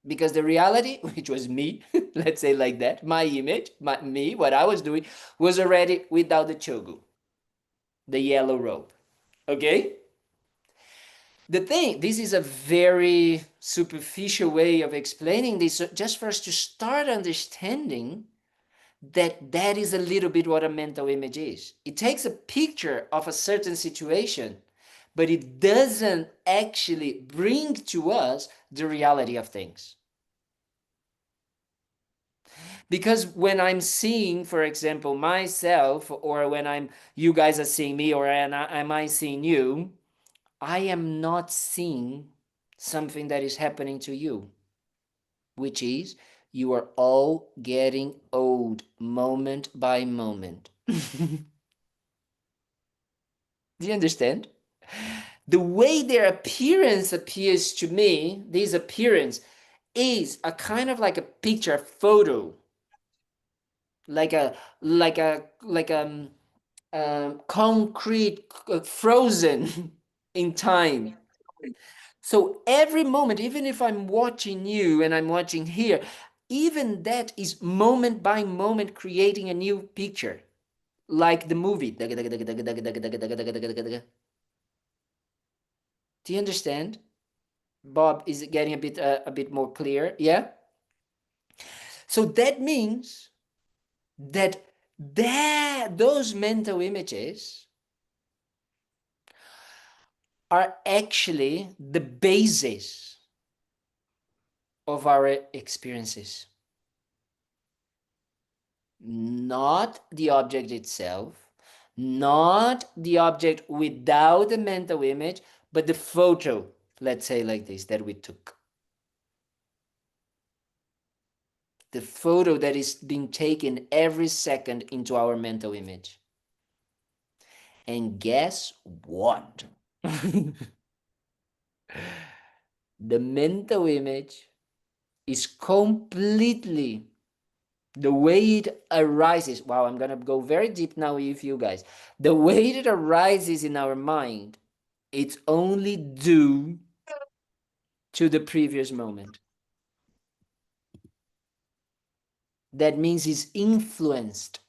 Because the reality, which was me, let's say like that, my image, me, what I was doing, was already without the chogu, the yellow robe. Okay? The thing, this is a very superficial way of explaining this, so just for us to start understanding that that is a little bit what a mental image is. It takes a picture of a certain situation, but it doesn't actually bring to us the reality of things. Because when I'm seeing, for example, myself, or when you guys are seeing me, or am I seeing you, I am not seeing something that is happening to you, which is you are all getting old moment by moment. Do you understand? The way their appearance appears to me, this appearance is a kind of like a picture, photo, like a like a like concrete, frozen in time. So every moment, even if I'm watching you and I'm watching here, even that is moment by moment creating a new picture, like the movie. Do you understand? Bob, is it getting a bit more clear? Yeah. So that means that those mental images are actually the basis of our experiences, not the object itself, not the object without the mental image, but the photo, let's say like this, that we took. The photo that is being taken every second into our mental image. And guess what? The mental image is completely the way it arises. Wow, I'm gonna go very deep now with you guys. The way it arises in our mind, it's only due to the previous moment. That means is influenced.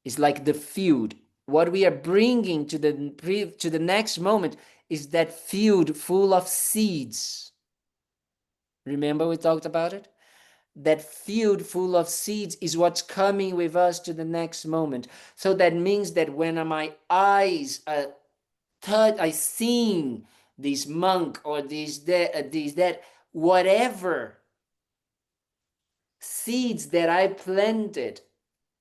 It's like the field. What we are bringing to the next moment is that field full of seeds. Remember we talked about it? That field full of seeds is what's coming with us to the next moment. So that means that when my eyes are I seen this monk or that, whatever seeds that I planted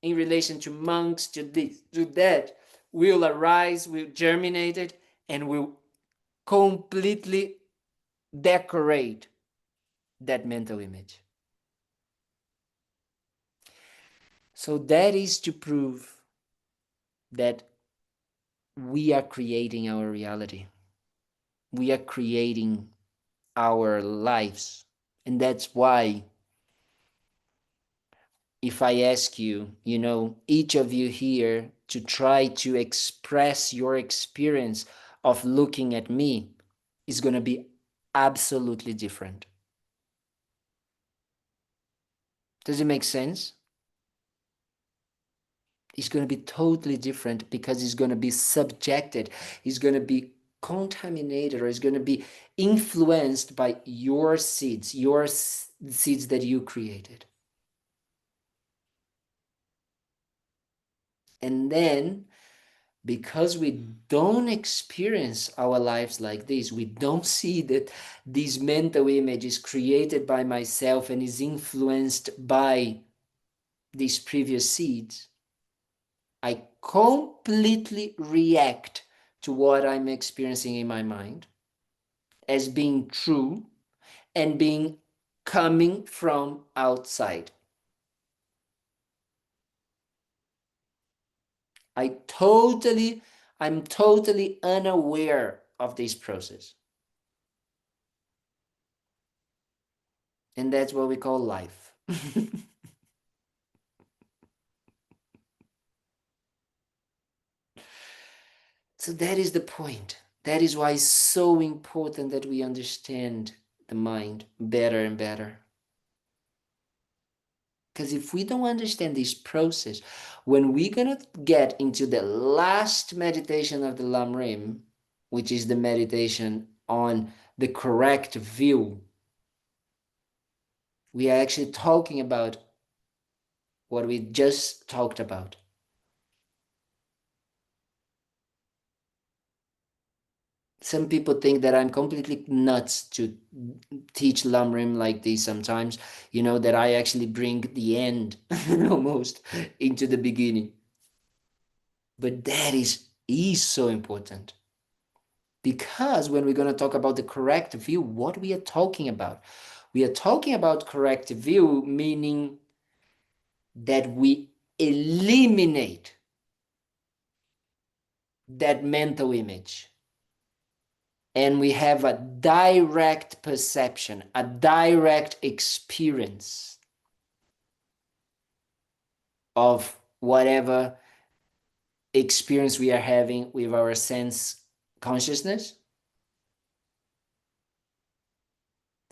in relation to monks, to this, to that, will arise, will germinate it, and will completely decorate that mental image. So that is to prove that we are creating our reality. We are creating our lives. And that's why if I ask you, each of you here to try to express your experience of looking at me, is going to be absolutely different. Does it make sense? It's going to be totally different because it's going to be subjected. It's going to be contaminated, or it's going to be influenced by your seeds that you created. And then, because we don't experience our lives like this, we don't see that this mental image is created by myself and is influenced by these previous seeds, I completely react to what I'm experiencing in my mind as being true and being coming from outside. I'm totally unaware of this process. And that's what we call life. So that is the point. That is why it's so important that we understand the mind better and better. Because if we don't understand this process, when we're going to get into the last meditation of the Lamrim, which is the meditation on the correct view, we are actually talking about what we just talked about. Some people think that I'm completely nuts to teach Lamrim like this sometimes, that I actually bring the end almost into the beginning. But that is so important. Because when we're going to talk about the correct view, what we are talking about? We are talking about correct view, meaning that we eliminate that mental image. And we have a direct perception, a direct experience of whatever experience we are having with our sense consciousness.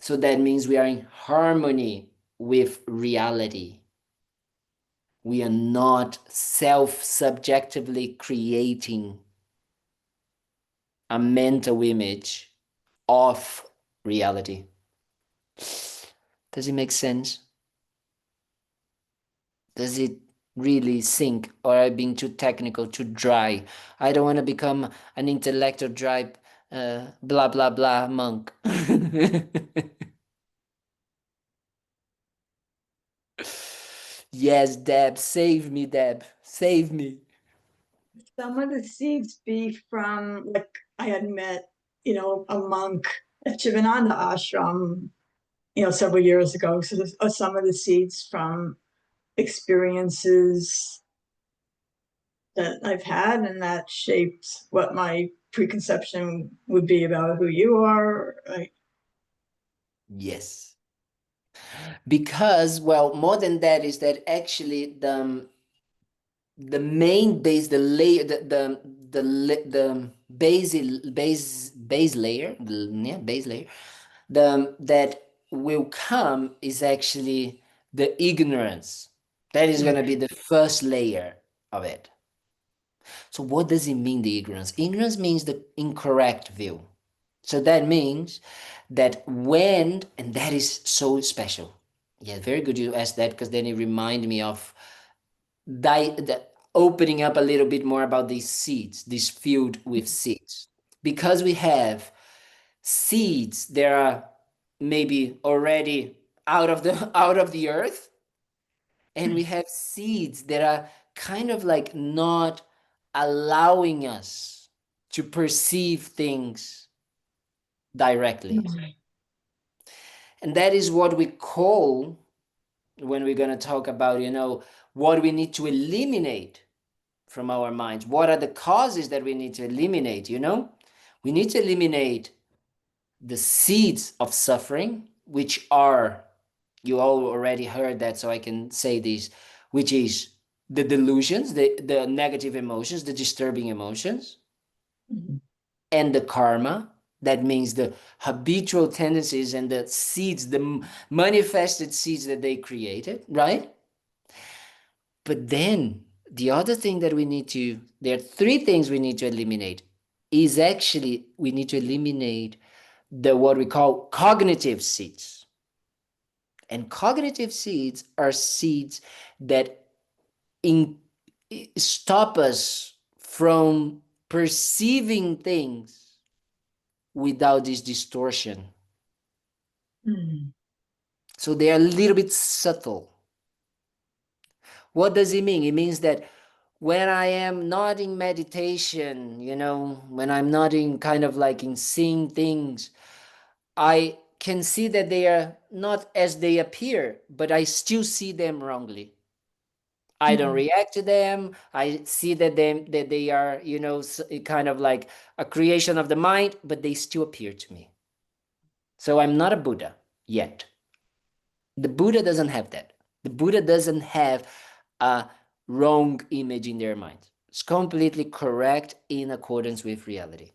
So that means we are in harmony with reality. We are not self-subjectively creating a mental image of reality. Does it make sense? Does it really sink, or am I being too technical, too dry? I don't want to become an intellectual dry blah blah blah monk. Yes, Deb, save me, Deb, save me. Some of the seeds be from, like, I had met, a monk at Shivananda ashram, several years ago. So some of the seeds from experiences that I've had, and that shaped what my preconception would be about who you are. Yes. Because, well, more than that is that actually the main base, the layer, the base layer, base layer, that will come is actually the ignorance. That is going to be the first layer of it. So what does it mean, the ignorance? Ignorance means the incorrect view. So that means that when, and that is so special. Yeah, very good you asked that, because then it reminded me of opening up a little bit more about these seeds, this field with seeds. Because we have seeds that are maybe already out of the earth, and we have seeds that are kind of like not allowing us to perceive things directly. And that is what we call, when we're going to talk about, what we need to eliminate from our minds. What are the causes that we need to eliminate? We need to eliminate the seeds of suffering, which are, you all already heard that, so I can say this, which is the delusions, the negative emotions, the disturbing emotions, and the karma. That means the habitual tendencies and the seeds, the manifested seeds that they created, right? But then the other thing that there are three things we need to eliminate, is actually we need to eliminate what we call cognitive seeds. And cognitive seeds are seeds that stop us from perceiving things without this distortion. So they are a little bit subtle. What does it mean? It means that when I am not in meditation, when I'm not in kind of like in seeing things, I can see that they are not as they appear, but I still see them wrongly. I don't react to them. I see that they are, kind of like a creation of the mind, but they still appear to me. So I'm not a Buddha yet. The Buddha doesn't have that. The Buddha doesn't have a wrong image in their mind. It's completely correct in accordance with reality.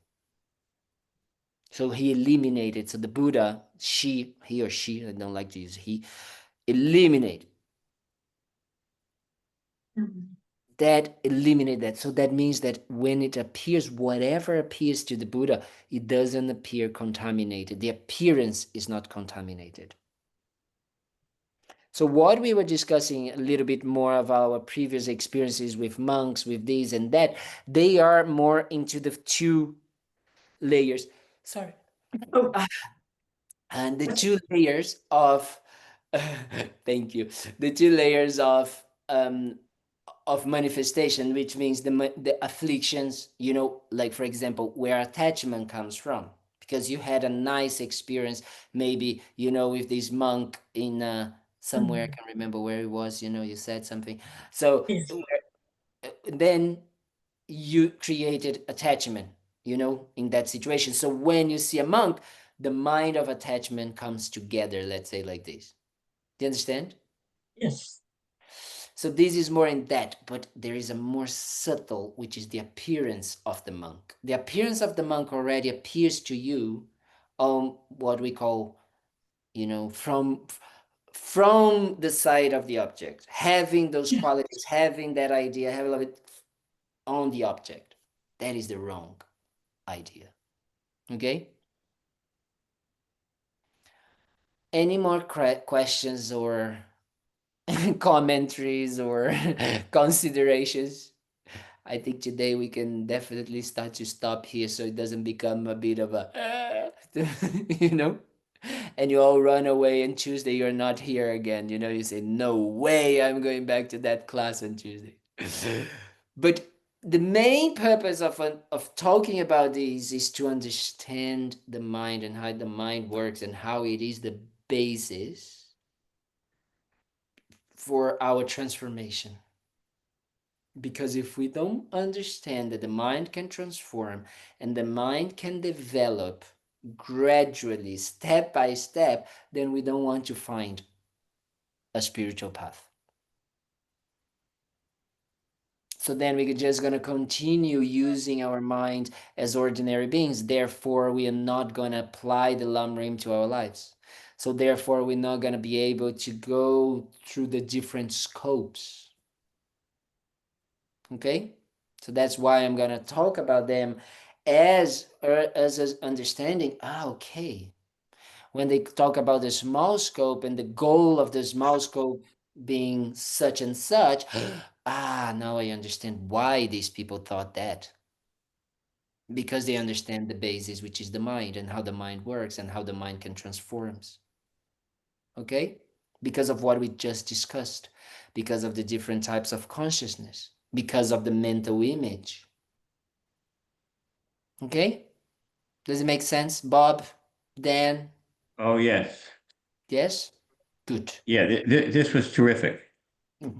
So he eliminated. So the Buddha, he or she, I don't like to use he, eliminated. That eliminate that. So that means that when it appears, whatever appears to the Buddha, it doesn't appear contaminated. The appearance is not contaminated. So what we were discussing a little bit more of our previous experiences with monks, with this and that, they are more into the two layers. Sorry. And the two layers of, thank you, the two layers of manifestation, which means the afflictions, like for example, where attachment comes from, because you had a nice experience, maybe, with this monk in somewhere, I can't remember where it was, you said something. So then you created attachment, in that situation. So when you see a monk, the mind of attachment comes together, let's say like this. Do you understand? Yes. So this is more in that, but there is a more subtle, which is the appearance of the monk. The appearance of the monk already appears to you on what we call, from the side of the object, having those qualities, having that idea, having it on the object. That is the wrong idea. Okay? Any more questions or commentaries or considerations? I think today we can definitely start to stop here so it doesn't become a bit of a, you know? And you all run away and Tuesday you're not here again. You say, no way I'm going back to that class on Tuesday. But the main purpose of talking about these is to understand the mind and how the mind works and how it is the basis for our transformation. Because if we don't understand that the mind can transform and the mind can develop gradually, step by step, then we don't want to find a spiritual path. So then we're just going to continue using our mind as ordinary beings. Therefore, we are not going to apply the Lamrim to our lives. So therefore, we're not going to be able to go through the different scopes. Okay? So that's why I'm going to talk about them as an understanding. Okay. When they talk about the small scope and the goal of the small scope being such and such, now I understand why these people thought that. Because they understand the basis, which is the mind, and how the mind works and how the mind can transform. Okay? Because of what we just discussed, because of the different types of consciousness, because of the mental image. Okay? Does it make sense, Bob, Dan? Oh, yes. Yes? Good. Yeah, this was terrific.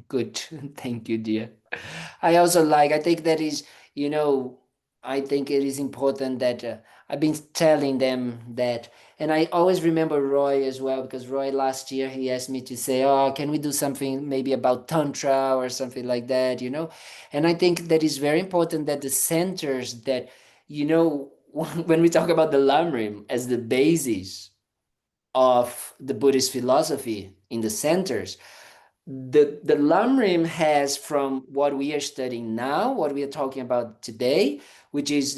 Good. Thank you, dear. I also I think that is, I think it is important that I've been telling them that. And I always remember Roy as well, because Roy last year, he asked me to say, oh, can we do something maybe about Tantra or something like that, And I think that is very important that the centers that, when we talk about the Lamrim as the basis of the Buddhist philosophy in the centers, the Lamrim has, from what we are studying now, what we are talking about today, which is,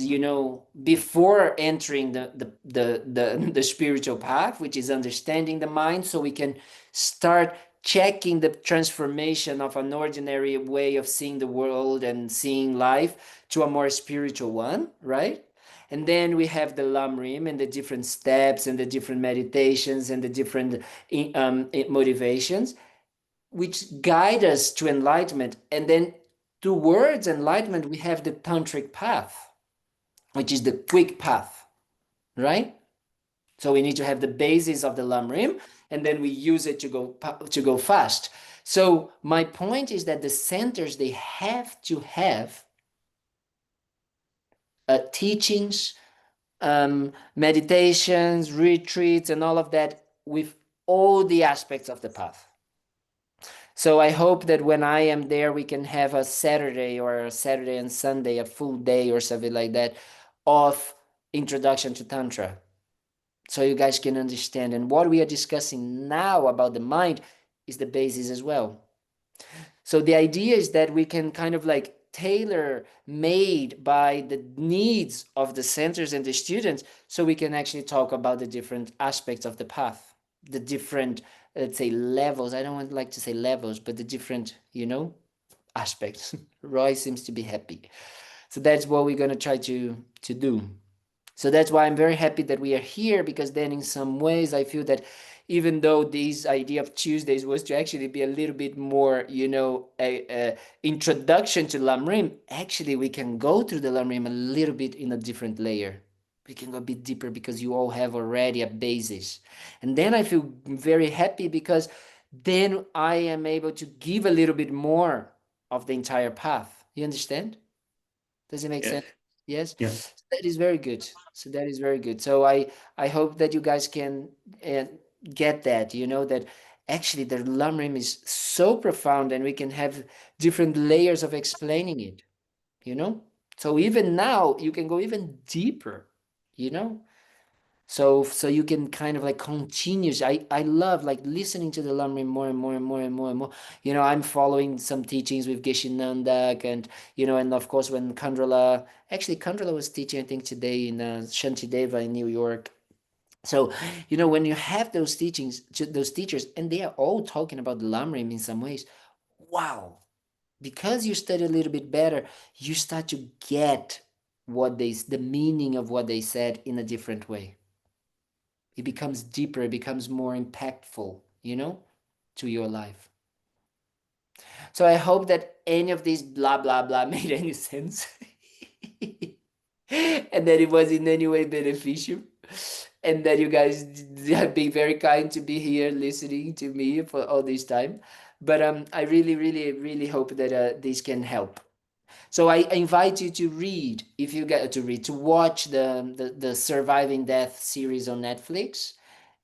before entering the spiritual path, which is understanding the mind, so we can start checking the transformation of an ordinary way of seeing the world and seeing life to a more spiritual one, right? And then we have the Lamrim and the different steps and the different meditations and the different motivations, which guide us to enlightenment. And then towards enlightenment, we have the tantric path, which is the quick path, right? So we need to have the basis of the Lamrim, and then we use it to go fast. So my point is that the centers, they have to have teachings, meditations, retreats, and all of that with all the aspects of the path. So I hope that when I am there, we can have a Saturday or a Saturday and Sunday, a full day or something like that of introduction to Tantra. So you guys can understand. And what we are discussing now about the mind is the basis as well. So the idea is that we can kind of tailor made by the needs of the centers and the students, so we can actually talk about the different aspects of the path, the different, let's say, levels. I don't like to say levels, but the different, aspects. Roy seems to be happy. So that's what we're going to try to do. So that's why I'm very happy that we are here, because then in some ways I feel that even though this idea of Tuesdays was to actually be a little bit more, a introduction to Lamrim, actually we can go through the Lamrim a little bit in a different layer. We can go a bit deeper because you all have already a basis. And then I feel very happy because then I am able to give a little bit more of the entire path. You understand? Does it make sense? Yes. Yeah. That is very good. So that is very good. So I hope that you guys can get that, that actually the Lamrim is so profound, and we can have different layers of explaining it, So even now you can go even deeper, So you can kind of continue. I love listening to the Lamrim more and more and more and more and more. I'm following some teachings with Geshe Nandak, and and of course when Kandrila was teaching, I think today in Shantideva in New York. So when you have those teachings, those teachers, and they are all talking about the Lamrim in some ways, wow! Because you study a little bit better, you start to get the meaning of what they said in a different way. It becomes deeper, it becomes more impactful, to your life. So I hope that any of these blah, blah, blah made any sense. And that it was in any way beneficial. And that you guys have been very kind to be here listening to me for all this time. But I really, really, really hope that this can help. So I invite you to read, if you get to watch the Surviving Death series on Netflix.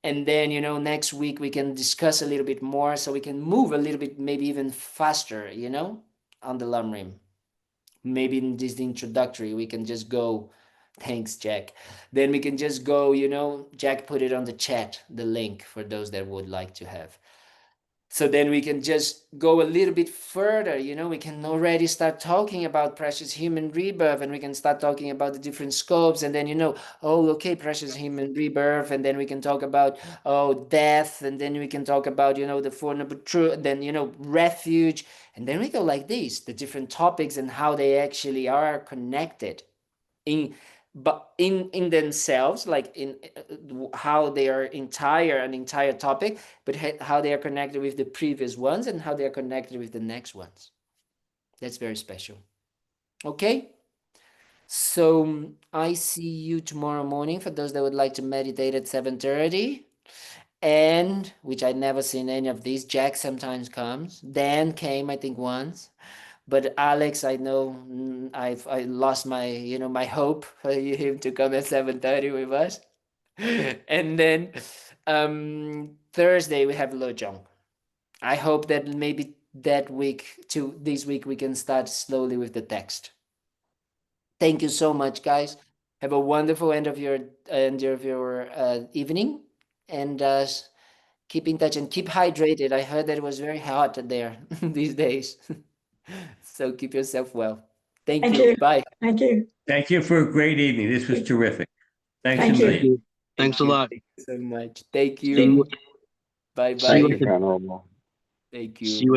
And then, next week we can discuss a little bit more, so we can move a little bit, maybe even faster, on the Lamrim. maybe in this introductory, we can just go, thanks, Jack. Then we can just go, Jack put it on the chat, the link for those that would like to have. So then we can just go a little bit further, we can already start talking about precious human rebirth, and we can start talking about the different scopes, and then, oh, okay, precious human rebirth, and then we can talk about, oh, death, and then we can talk about, the Four Noble Truths, then, refuge, and then we go like this, the different topics and how they actually are connected in themselves, like in how they are an entire topic, but how they are connected with the previous ones and how they are connected with the next ones. That's very special. Okay, so I see you tomorrow morning for those that would like to meditate at 7:30. And which I never seen any of these. Jack sometimes comes. Dan came, I think, once. But Alex, I know I lost my my hope for him to come at 7:30 with us. And then Thursday we have Lojong. I hope that maybe this week we can start slowly with the text. Thank you so much, guys. Have a wonderful end of your evening, and keep in touch and keep hydrated. I heard that it was very hot there these days. So keep yourself well. Thank you. Bye. Thank you. Thank you for a great evening. This was terrific. Thanks a Thank you. million. Thanks a lot. Thank you so much. Thank See you. you, Bye see you bye. at the- Venerable. Thank see you. you